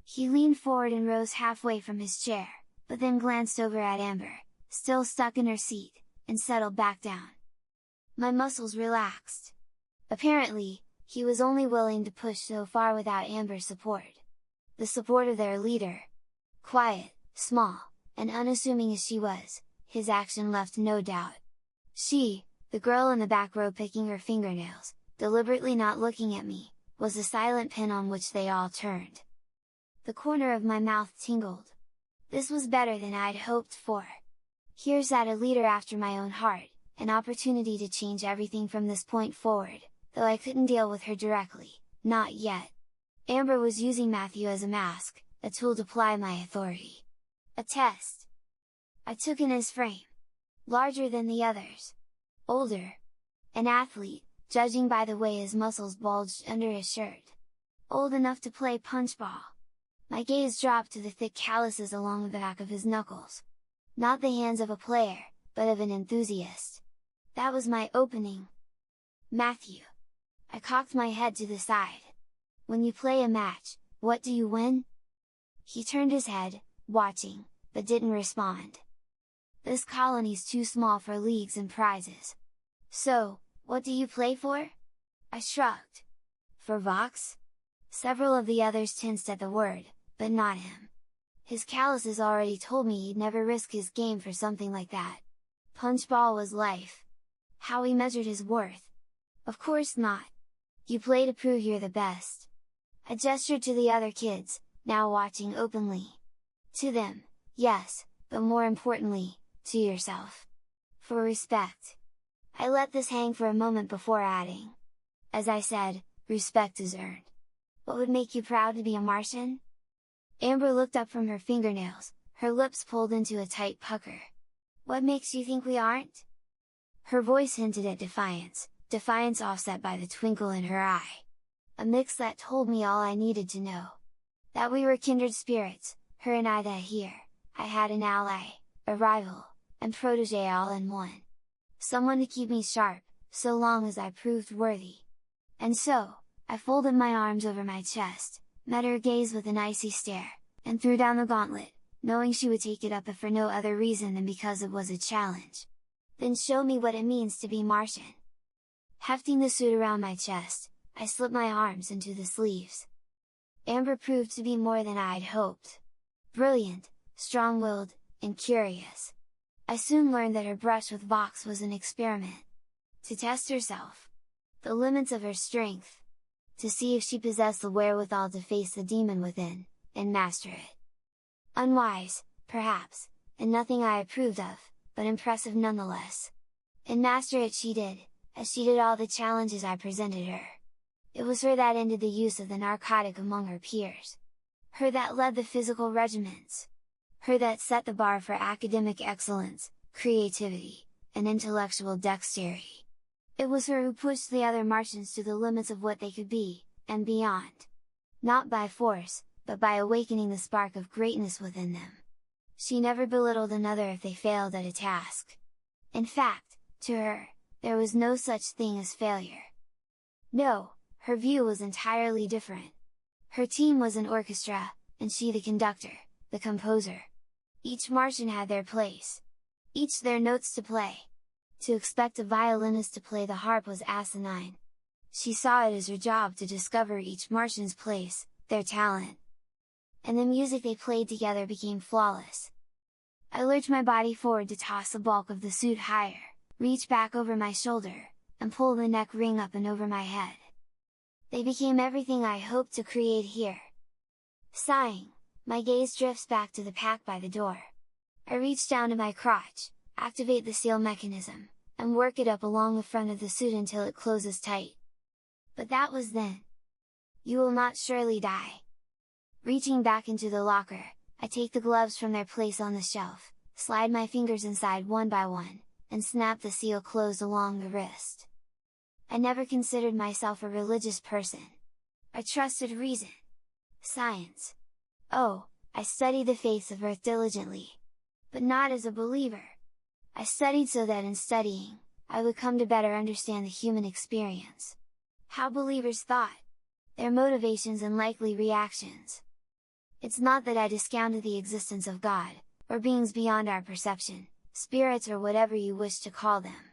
He leaned forward and rose halfway from his chair, but then glanced over at Amber, still stuck in her seat, and settled back down. My muscles relaxed. Apparently, he was only willing to push so far without Amber's support. The support of their leader. Quiet, small, and unassuming as she was, his action left no doubt. She, the girl in the back row picking her fingernails, deliberately not looking at me, was the silent pin on which they all turned. The corner of my mouth tingled. This was better than I'd hoped for. Here's at a leader after my own heart, an opportunity to change everything from this point forward, though I couldn't deal with her directly, not yet. Amber was using Matthew as a mask, a tool to ply my authority. A test. I took in his frame. Larger than the others. Older. An athlete, judging by the way his muscles bulged under his shirt. Old enough to play punchball. My gaze dropped to the thick calluses along the back of his knuckles. Not the hands of a player, but of an enthusiast. That was my opening. Matthew. I cocked my head to the side. When you play a match, what do you win? He turned his head, watching, but didn't respond. This colony's too small for leagues and prizes. So, what do you play for? I shrugged. For Vox? Several of the others tensed at the word, but not him. His calluses already told me he'd never risk his game for something like that. Punchball was life. How he measured his worth? Of course not. You play to prove you're the best. I gestured to the other kids, now watching openly. To them, yes, but more importantly, to yourself. For respect. I let this hang for a moment before adding. As I said, respect is earned. What would make you proud to be a Martian? Amber looked up from her fingernails, her lips pulled into a tight pucker. What makes you think we aren't? Her voice hinted at defiance, defiance offset by the twinkle in her eye. A mix that told me all I needed to know. That we were kindred spirits, her and I, that here, I had an ally, a rival, and protege all in one. Someone to keep me sharp, so long as I proved worthy. And so, I folded my arms over my chest, met her gaze with an icy stare, and threw down the gauntlet, knowing she would take it up if for no other reason than because it was a challenge. Then show me what it means to be Martian. Hefting the suit around my chest, I slipped my arms into the sleeves. Amber proved to be more than I'd hoped. Brilliant, strong-willed, and curious. I soon learned that her brush with Vox was an experiment. To test herself. The limits of her strength. To see if she possessed the wherewithal to face the demon within, and master it. Unwise, perhaps, and nothing I approved of, but impressive nonetheless. And master it she did, as she did all the challenges I presented her. It was her that ended the use of the narcotic among her peers. Her that led the physical regiments. Her that set the bar for academic excellence, creativity, and intellectual dexterity. It was her who pushed the other Martians to the limits of what they could be, and beyond. Not by force, but by awakening the spark of greatness within them. She never belittled another if they failed at a task. In fact, to her, there was no such thing as failure. No, her view was entirely different. Her team was an orchestra, and she the conductor, the composer. Each Martian had their place. Each their notes to play. To expect a violinist to play the harp was asinine. She saw it as her job to discover each Martian's place, their talent. And the music they played together became flawless. I lurched my body forward to toss the bulk of the suit higher, reach back over my shoulder, and pull the neck ring up and over my head. They became everything I hoped to create here. Sighing, my gaze drifts back to the pack by the door. I reach down to my crotch, activate the seal mechanism, and work it up along the front of the suit until it closes tight. But that was then. You will not surely die. Reaching back into the locker, I take the gloves from their place on the shelf, slide my fingers inside one by one, and snap the seal closed along the wrist. I never considered myself a religious person. I trusted reason. Science. Oh, I studied the faiths of Earth diligently. But not as a believer. I studied so that in studying, I would come to better understand the human experience. How believers thought. Their motivations and likely reactions. It's not that I discounted the existence of God, or beings beyond our perception, spirits or whatever you wish to call them.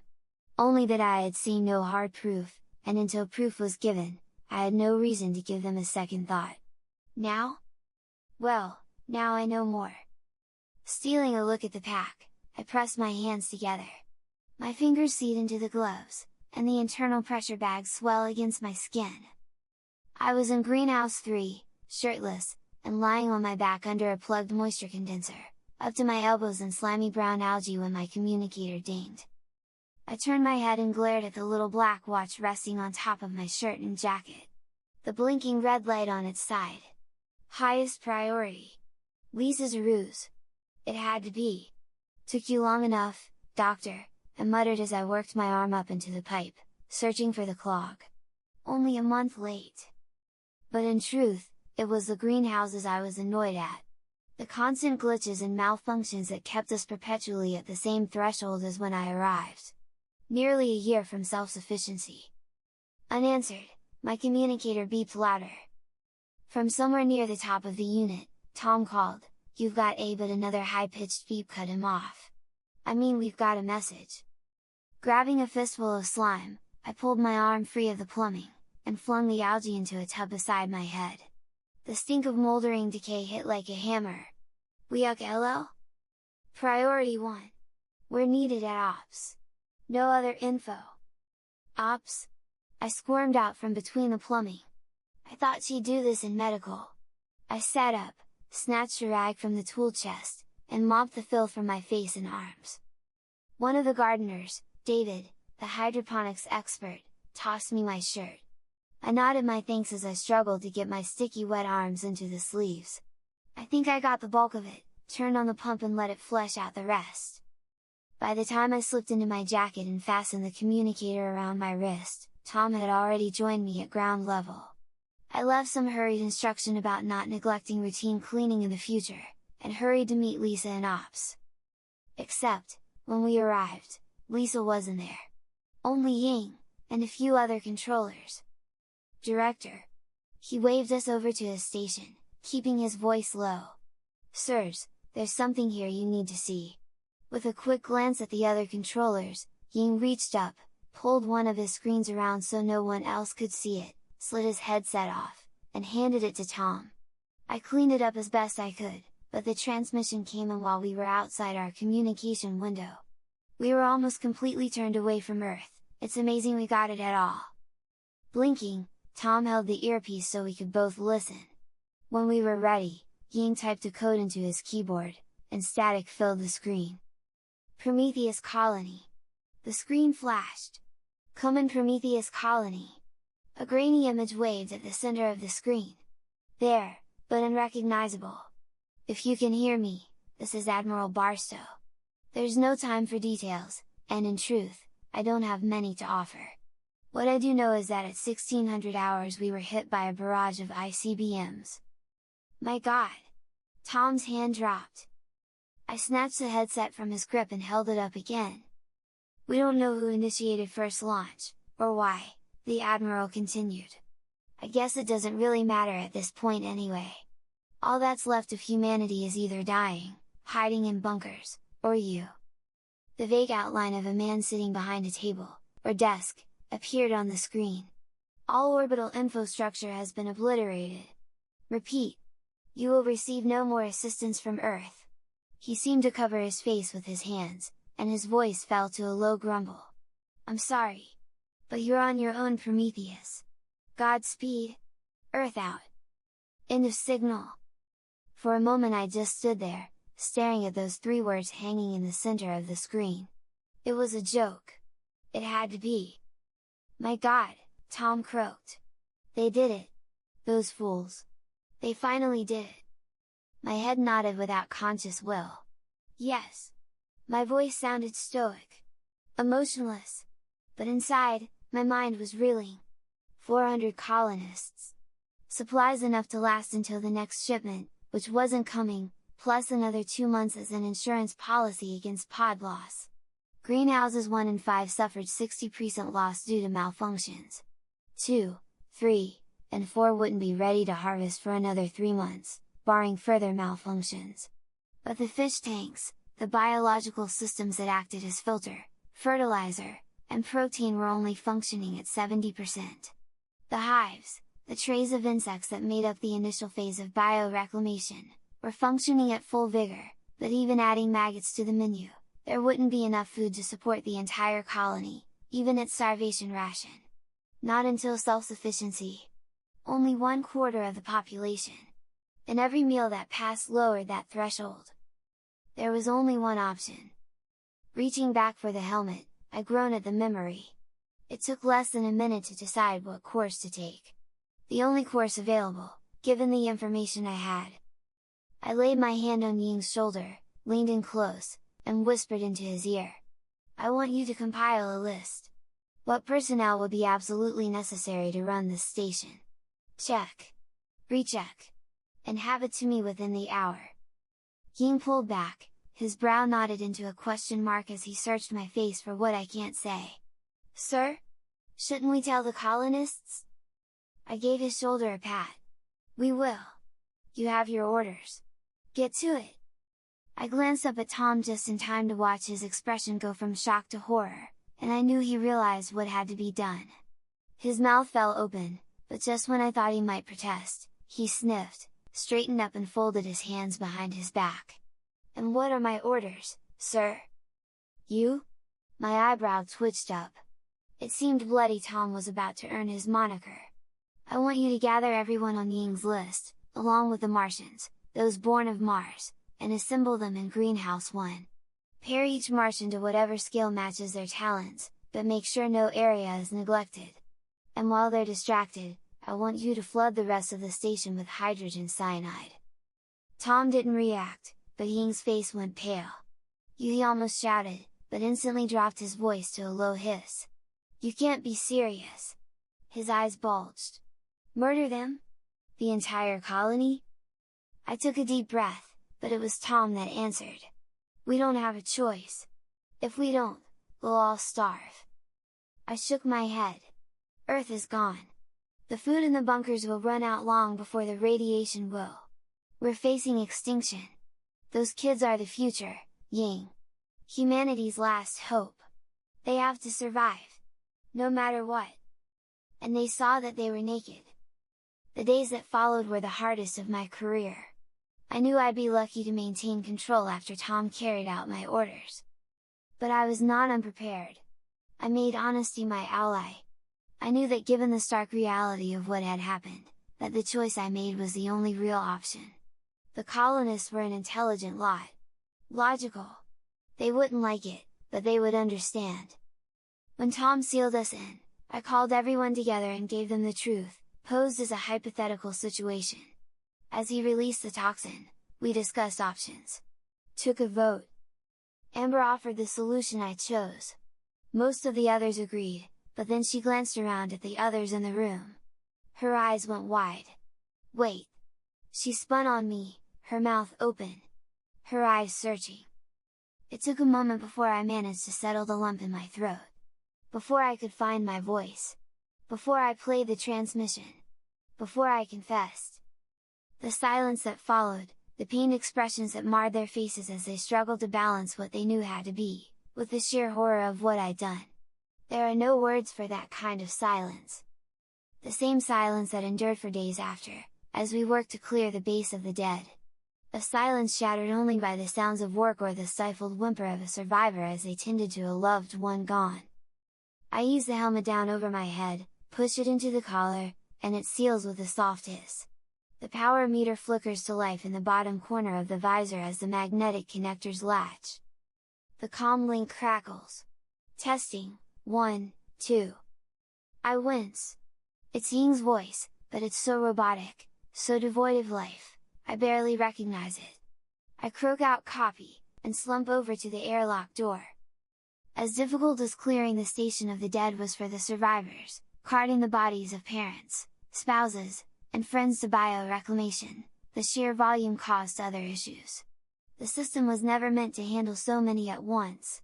Only that I had seen no hard proof, and until proof was given, I had no reason to give them a second thought. Now? Well, now I know more. Stealing a look at the pack, I press my hands together. My fingers seed into the gloves, and the internal pressure bags swell against my skin. I was in Greenhouse 3, shirtless, and lying on my back under a plugged moisture condenser, up to my elbows in slimy brown algae when my communicator dinged. I turned my head and glared at the little black watch resting on top of my shirt and jacket. The blinking red light on its side. Highest priority. Lisa's ruse. It had to be. Took you long enough, doctor, I muttered as I worked my arm up into the pipe, searching for the clog. Only a month late. But in truth, it was the greenhouses I was annoyed at. The constant glitches and malfunctions that kept us perpetually at the same threshold as when I arrived. Nearly a year from self-sufficiency. Unanswered, my communicator beeped louder. From somewhere near the top of the unit, Tom called, "You've got a," but another high-pitched beep cut him off. "I mean, we've got a message." Grabbing a fistful of slime, I pulled my arm free of the plumbing, and flung the algae into a tub beside my head. The stink of moldering decay hit like a hammer. We uck LL? Priority 1. We're needed at Ops. No other info. Ops? I squirmed out from between the plumbing. I thought she'd do this in medical. I sat up, snatched a rag from the tool chest, and mopped the filth from my face and arms. One of the gardeners, David, the hydroponics expert, tossed me my shirt. I nodded my thanks as I struggled to get my sticky wet arms into the sleeves. I think I got the bulk of it, turned on the pump and let it flush out the rest. By the time I slipped into my jacket and fastened the communicator around my wrist, Tom had already joined me at ground level. I left some hurried instruction about not neglecting routine cleaning in the future, and hurried to meet Lisa in Ops. Except, when we arrived, Lisa wasn't there. Only Ying, and a few other controllers. Director. He waved us over to his station, keeping his voice low. "Sirs, there's something here you need to see." With a quick glance at the other controllers, Ying reached up, pulled one of his screens around so no one else could see it, slid his headset off, and handed it to Tom. I cleaned it up as best I could, but the transmission came in while we were outside our communication window. We were almost completely turned away from Earth. It's amazing we got it at all. Blinking, Tom held the earpiece so we could both listen. When we were ready, Ying typed a code into his keyboard, and static filled the screen. Prometheus Colony. The screen flashed. "Come in Prometheus Colony." A grainy image waved at the center of the screen. There, but unrecognizable. "If you can hear me, this is Admiral Barstow. There's no time for details, and in truth, I don't have many to offer. What I do know is that at 1600 hours we were hit by a barrage of ICBMs. My God! Tom's hand dropped. I snatched the headset from his grip and held it up again. We don't know who initiated first launch, or why, the Admiral continued. I guess it doesn't really matter at this point anyway. All that's left of humanity is either dying, hiding in bunkers, or you. The vague outline of a man sitting behind a table, or desk, appeared on the screen. All orbital infrastructure has been obliterated. Repeat. You will receive no more assistance from Earth. He seemed to cover his face with his hands, and his voice fell to a low grumble. I'm sorry. But you're on your own, Prometheus. Godspeed. Earth out. End of signal. For a moment I just stood there, staring at those 3 words hanging in the center of the screen. It was a joke. It had to be. My God, Tom croaked. They did it. Those fools. They finally did it. My head nodded without conscious will. Yes. My voice sounded stoic. Emotionless. But inside, my mind was reeling. 400 colonists. Supplies enough to last until the next shipment, which wasn't coming, plus another 2 months as an insurance policy against pod loss. Greenhouses 1 and 5 suffered 60% loss due to malfunctions. 2, 3, and 4 wouldn't be ready to harvest for another 3 months, barring further malfunctions. But the fish tanks, the biological systems that acted as filter, fertilizer, and protein were only functioning at 70%. The hives, the trays of insects that made up the initial phase of bioreclamation, were functioning at full vigor, but even adding maggots to the menu, there wouldn't be enough food to support the entire colony, even at starvation ration. Not until self-sufficiency. Only 1/4 of the population. And every meal that passed lowered that threshold. There was only one option. Reaching back for the helmet, I groaned at the memory. It took less than a minute to decide what course to take. The only course available, given the information I had. I laid my hand on Ying's shoulder, leaned in close, and whispered into his ear. I want you to compile a list. What personnel would be absolutely necessary to run this station? Check. Recheck. And have it to me within the hour. Ying pulled back, his brow knotted into a question mark as he searched my face for what I can't say. Sir? Shouldn't we tell the colonists? I gave his shoulder a pat. We will. You have your orders. Get to it! I glanced up at Tom just in time to watch his expression go from shock to horror, and I knew he realized what had to be done. His mouth fell open, but just when I thought he might protest, he sniffed, straightened up and folded his hands behind his back. And what are my orders, sir? You? My eyebrow twitched up. It seemed bloody Tom was about to earn his moniker. I want you to gather everyone on Ying's list, along with the Martians, those born of Mars, and assemble them in Greenhouse 1. Pair each Martian to whatever skill matches their talents, but make sure no area is neglected. And while they're distracted, I want you to flood the rest of the station with hydrogen cyanide. Tom didn't react, but Ying's face went pale. He almost shouted, but instantly dropped his voice to a low hiss. You can't be serious! His eyes bulged. Murder them? The entire colony? I took a deep breath, but it was Tom that answered. We don't have a choice. If we don't, we'll all starve. I shook my head. Earth is gone. The food in the bunkers will run out long before the radiation will. We're facing extinction. Those kids are the future, Ying. Humanity's last hope. They have to survive. No matter what. And they saw that they were naked. The days that followed were the hardest of my career. I knew I'd be lucky to maintain control after Tom carried out my orders. But I was not unprepared. I made honesty my ally. I knew that given the stark reality of what had happened, that the choice I made was the only real option. The colonists were an intelligent lot. Logical. They wouldn't like it, but they would understand. When Tom sealed us in, I called everyone together and gave them the truth, posed as a hypothetical situation. As he released the toxin, we discussed options. Took a vote. Amber offered the solution I chose. Most of the others agreed, but then she glanced around at the others in the room. Her eyes went wide. Wait! She spun on me, her mouth open. Her eyes searching. It took a moment before I managed to settle the lump in my throat. Before I could find my voice. Before I played the transmission. Before I confessed. The silence that followed, the pained expressions that marred their faces as they struggled to balance what they knew had to be, with the sheer horror of what I'd done. There are no words for that kind of silence. The same silence that endured for days after, as we worked to clear the base of the dead. A silence shattered only by the sounds of work or the stifled whimper of a survivor as they tended to a loved one gone. I ease the helmet down over my head, push it into the collar, and it seals with a soft hiss. The power meter flickers to life in the bottom corner of the visor as the magnetic connectors latch. The comm link crackles. Testing, 1, 2. I wince. It's Ying's voice, but it's so robotic, so devoid of life, I barely recognize it. I croak out copy, and slump over to the airlock door. As difficult as clearing the station of the dead was for the survivors, carting the bodies of parents, spouses, and friends to bioreclamation, the sheer volume caused other issues. The system was never meant to handle so many at once.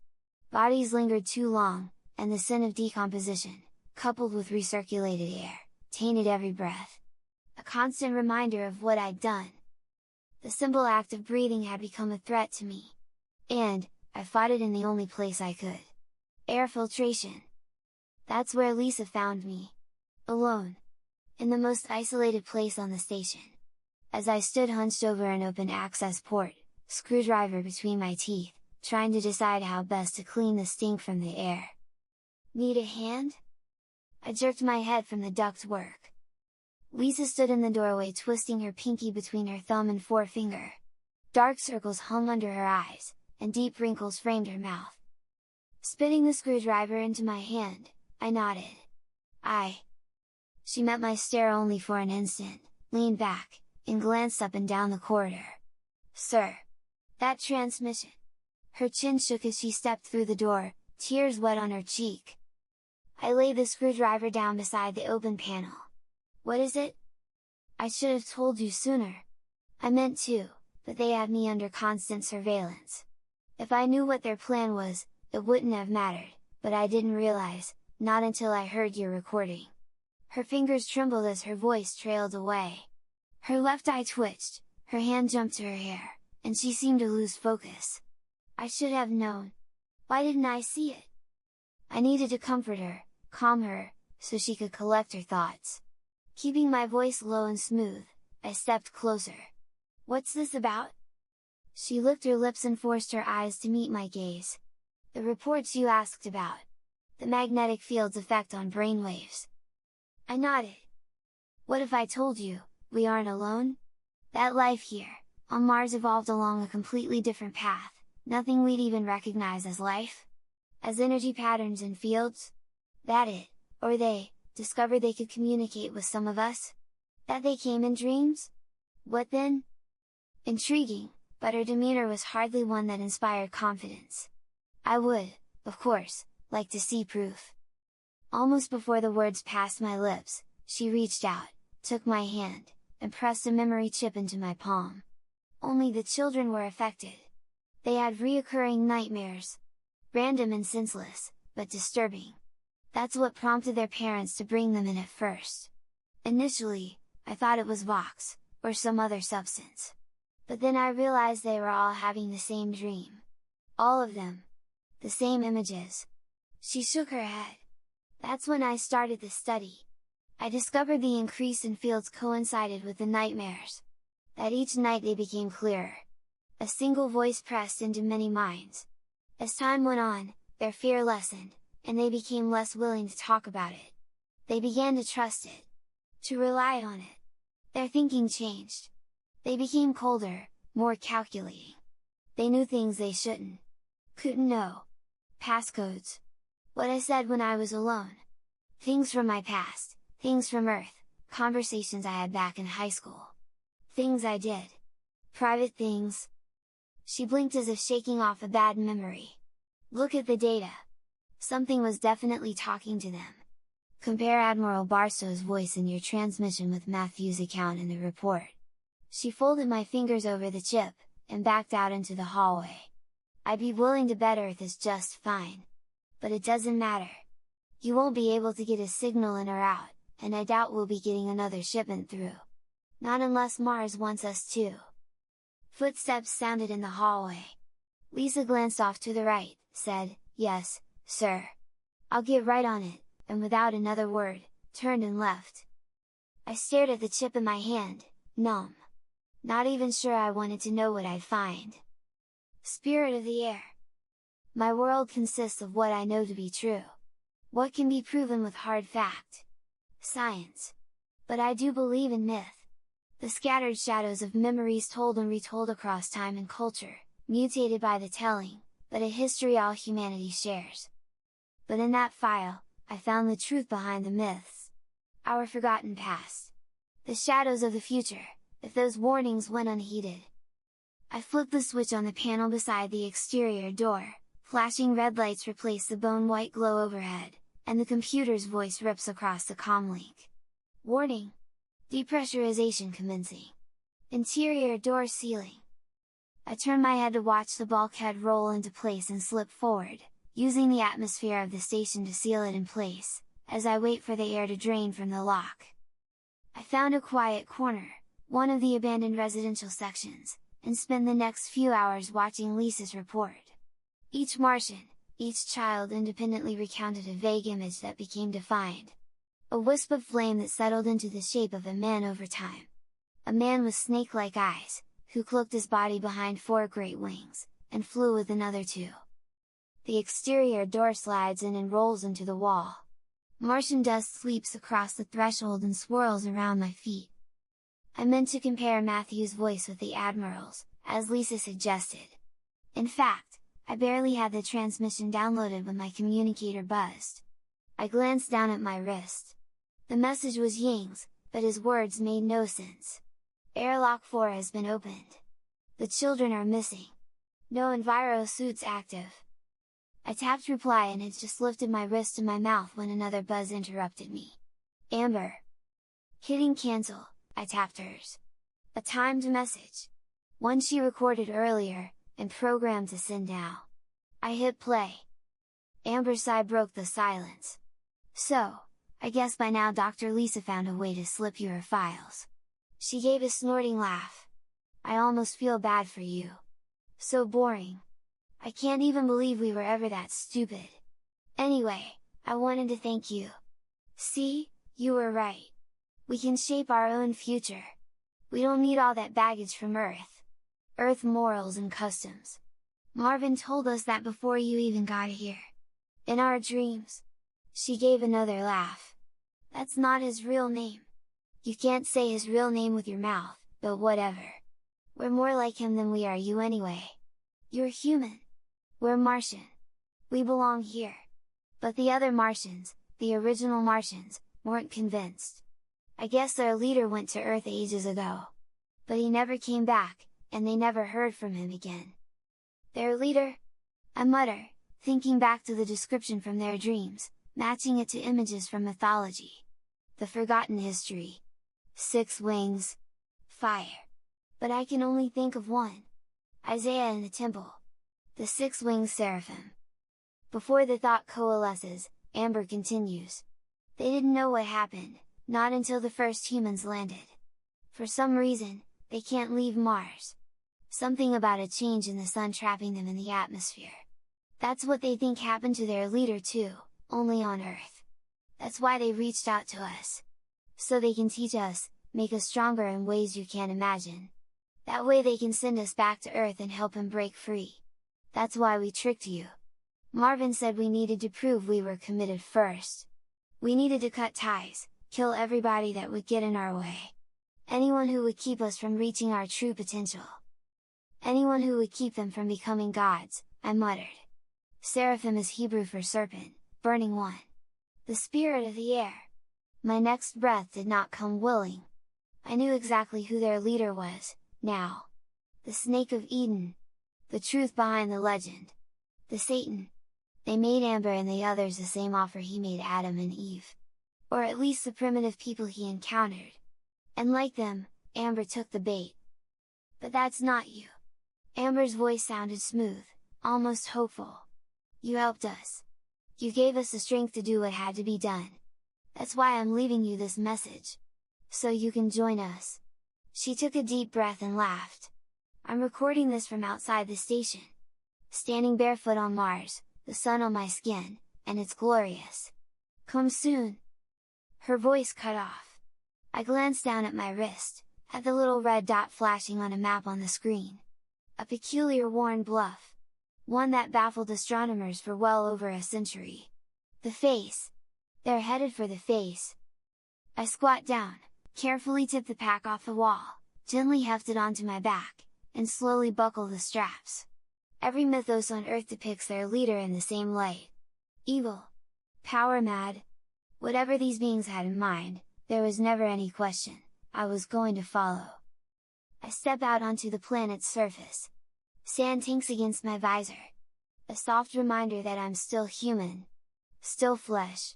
Bodies lingered too long, and the scent of decomposition, coupled with recirculated air, tainted every breath. A constant reminder of what I'd done. The simple act of breathing had become a threat to me. And, I fought it in the only place I could. Air filtration. That's where Lisa found me. Alone. In the most isolated place on the station. As I stood hunched over an open access port, screwdriver between my teeth, trying to decide how best to clean the stink from the air. Need a hand? I jerked my head from the ductwork. Lisa stood in the doorway twisting her pinky between her thumb and forefinger. Dark circles hung under her eyes, and deep wrinkles framed her mouth. Spitting the screwdriver into my hand, I nodded. She met my stare only for an instant, leaned back, and glanced up and down the corridor. Sir! That transmission! Her chin shook as she stepped through the door, tears wet on her cheek. I laid the screwdriver down beside the open panel. What is it? I should have told you sooner. I meant to, but they had me under constant surveillance. If I knew what their plan was, it wouldn't have mattered, but I didn't realize, not until I heard your recording. Her fingers trembled as her voice trailed away. Her left eye twitched, her hand jumped to her hair, and she seemed to lose focus. I should have known. Why didn't I see it? I needed to comfort her, calm her, so she could collect her thoughts. Keeping my voice low and smooth, I stepped closer. What's this about? She licked her lips and forced her eyes to meet my gaze. The reports you asked about. The magnetic field's effect on brainwaves. I nodded. What if I told you, we aren't alone? That life here, on Mars evolved along a completely different path, nothing we'd even recognize as life? As energy patterns and fields? That it, or they, discovered they could communicate with some of us? That they came in dreams? What then? Intriguing, but her demeanor was hardly one that inspired confidence. I would, of course, like to see proof. Almost before the words passed my lips, she reached out, took my hand, and pressed a memory chip into my palm. Only the children were affected. They had reoccurring nightmares. Random and senseless, but disturbing. That's what prompted their parents to bring them in at first. Initially, I thought it was Vox, or some other substance. But then I realized they were all having the same dream. All of them. The same images. She shook her head. That's when I started the study. I discovered the increase in fields coincided with the nightmares. That each night they became clearer. A single voice pressed into many minds. As time went on, their fear lessened, and they became less willing to talk about it. They began to trust it. To rely on it. Their thinking changed. They became colder, more calculating. They knew things they couldn't know. Passcodes. What I said when I was alone. Things from my past, things from Earth, conversations I had back in high school. Things I did. Private things. She blinked as if shaking off a bad memory. Look at the data! Something was definitely talking to them. Compare Admiral Barstow's voice in your transmission with Matthew's account in the report. She folded my fingers over the chip, and backed out into the hallway. I'd be willing to bet Earth is just fine. But it doesn't matter. You won't be able to get a signal in or out, and I doubt we'll be getting another shipment through. Not unless Mars wants us to. Footsteps sounded in the hallway. Lisa glanced off to the right, said, "Yes, sir. I'll get right on it," and without another word, turned and left. I stared at the chip in my hand, numb. Not even sure I wanted to know what I'd find. Spirit of the air. My world consists of what I know to be true. What can be proven with hard fact? Science. But I do believe in myth. The scattered shadows of memories told and retold across time and culture, mutated by the telling, but a history all humanity shares. But in that file, I found the truth behind the myths. Our forgotten past. The shadows of the future, if those warnings went unheeded. I flipped the switch on the panel beside the exterior door, flashing red lights replace the bone-white glow overhead, and the computer's voice rips across the comlink. Warning! Depressurization commencing. Interior door sealing. I turn my head to watch the bulkhead roll into place and slip forward, using the atmosphere of the station to seal it in place, as I wait for the air to drain from the lock. I found a quiet corner, one of the abandoned residential sections, and spend the next few hours watching Lisa's report. Each Martian, each child independently recounted a vague image that became defined. A wisp of flame that settled into the shape of a man over time. A man with snake-like eyes, who cloaked his body behind 4 great wings, and flew with another 2. The exterior door slides in and rolls into the wall. Martian dust sweeps across the threshold and swirls around my feet. I meant to compare Matthew's voice with the Admiral's, as Lisa suggested. In fact, I barely had the transmission downloaded when my communicator buzzed. I glanced down at my wrist. The message was Ying's, but his words made no sense. Airlock 4 has been opened. The children are missing. No enviro suits active. I tapped reply and had just lifted my wrist to my mouth when another buzz interrupted me. Amber. Hitting cancel, I tapped hers. A timed message. One she recorded earlier, and programmed to send now. I hit play. Amber's sigh broke the silence. So, I guess by now Dr. Lisa found a way to slip you her files. She gave a snorting laugh. I almost feel bad for you. So boring. I can't even believe we were ever that stupid. Anyway, I wanted to thank you. See, you were right. We can shape our own future. We don't need all that baggage from Earth. Earth morals and customs. Marvin told us that before you even got here. In our dreams. She gave another laugh. That's not his real name. You can't say his real name with your mouth, but whatever. We're more like him than we are you anyway. You're human. We're Martian. We belong here. But the other Martians, the original Martians, weren't convinced. I guess their leader went to Earth ages ago. But he never came back, and they never heard from him again. Their leader? I mutter, thinking back to the description from their dreams, matching it to images from mythology. The forgotten history. 6 wings. Fire. But I can only think of one. Isaiah in the temple. The 6-winged seraphim. Before the thought coalesces, Amber continues. They didn't know what happened, not until the first humans landed. For some reason, they can't leave Mars. Something about a change in the sun trapping them in the atmosphere. That's what they think happened to their leader too, only on Earth. That's why they reached out to us. So they can teach us, make us stronger in ways you can't imagine. That way they can send us back to Earth and help him break free. That's why we tricked you. Marvin said we needed to prove we were committed first. We needed to cut ties, kill everybody that would get in our way. Anyone who would keep us from reaching our true potential. Anyone who would keep them from becoming gods, I muttered. Seraphim is Hebrew for serpent, burning one. The spirit of the air. My next breath did not come willing. I knew exactly who their leader was, now. The Snake of Eden. the truth behind the legend. The Satan. They made Amber and the others the same offer he made Adam and Eve. Or at least the primitive people he encountered. And like them, Amber took the bait. But that's not you. Amber's voice sounded smooth, almost hopeful. You helped us. You gave us the strength to do what had to be done. That's why I'm leaving you this message. So you can join us. She took a deep breath and laughed. I'm recording this from outside the station. Standing barefoot on Mars, the sun on my skin, and it's glorious. Come soon! Her voice cut off. I glanced down at my wrist, at the little red dot flashing on a map on the screen. A peculiar worn bluff. One that baffled astronomers for well over a century. The face! They're headed for the face! I squat down, carefully tip the pack off the wall, gently heft it onto my back, and slowly buckle the straps. Every mythos on Earth depicts their leader in the same light. Evil. Power mad. Whatever these beings had in mind, there was never any question, I was going to follow. I step out onto the planet's surface. Sand tinks against my visor. A soft reminder that I'm still human. Still flesh.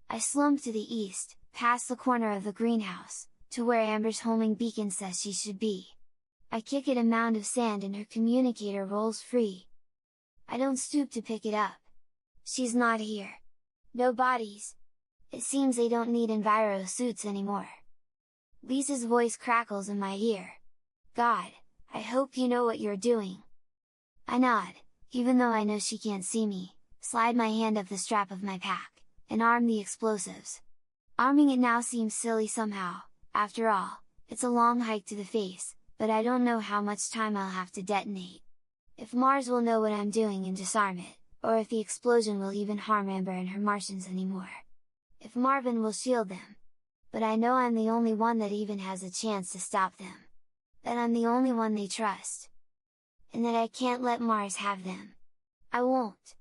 I slump to the east, past the corner of the greenhouse, to where Amber's homing beacon says she should be. I kick at a mound of sand and her communicator rolls free. I don't stoop to pick it up. She's not here. No bodies. It seems they don't need enviro suits anymore. Lisa's voice crackles in my ear. God, I hope you know what you're doing. I nod, even though I know she can't see me, slide my hand up the strap of my pack, and arm the explosives. Arming it now seems silly somehow, after all, it's a long hike to the face, but I don't know how much time I'll have to detonate. If Mars will know what I'm doing and disarm it, or if the explosion will even harm Amber and her Martians anymore. If Marvin will shield them. But I know I'm the only one that even has a chance to stop them. That I'm the only one they trust. And that I can't let Mars have them. I won't!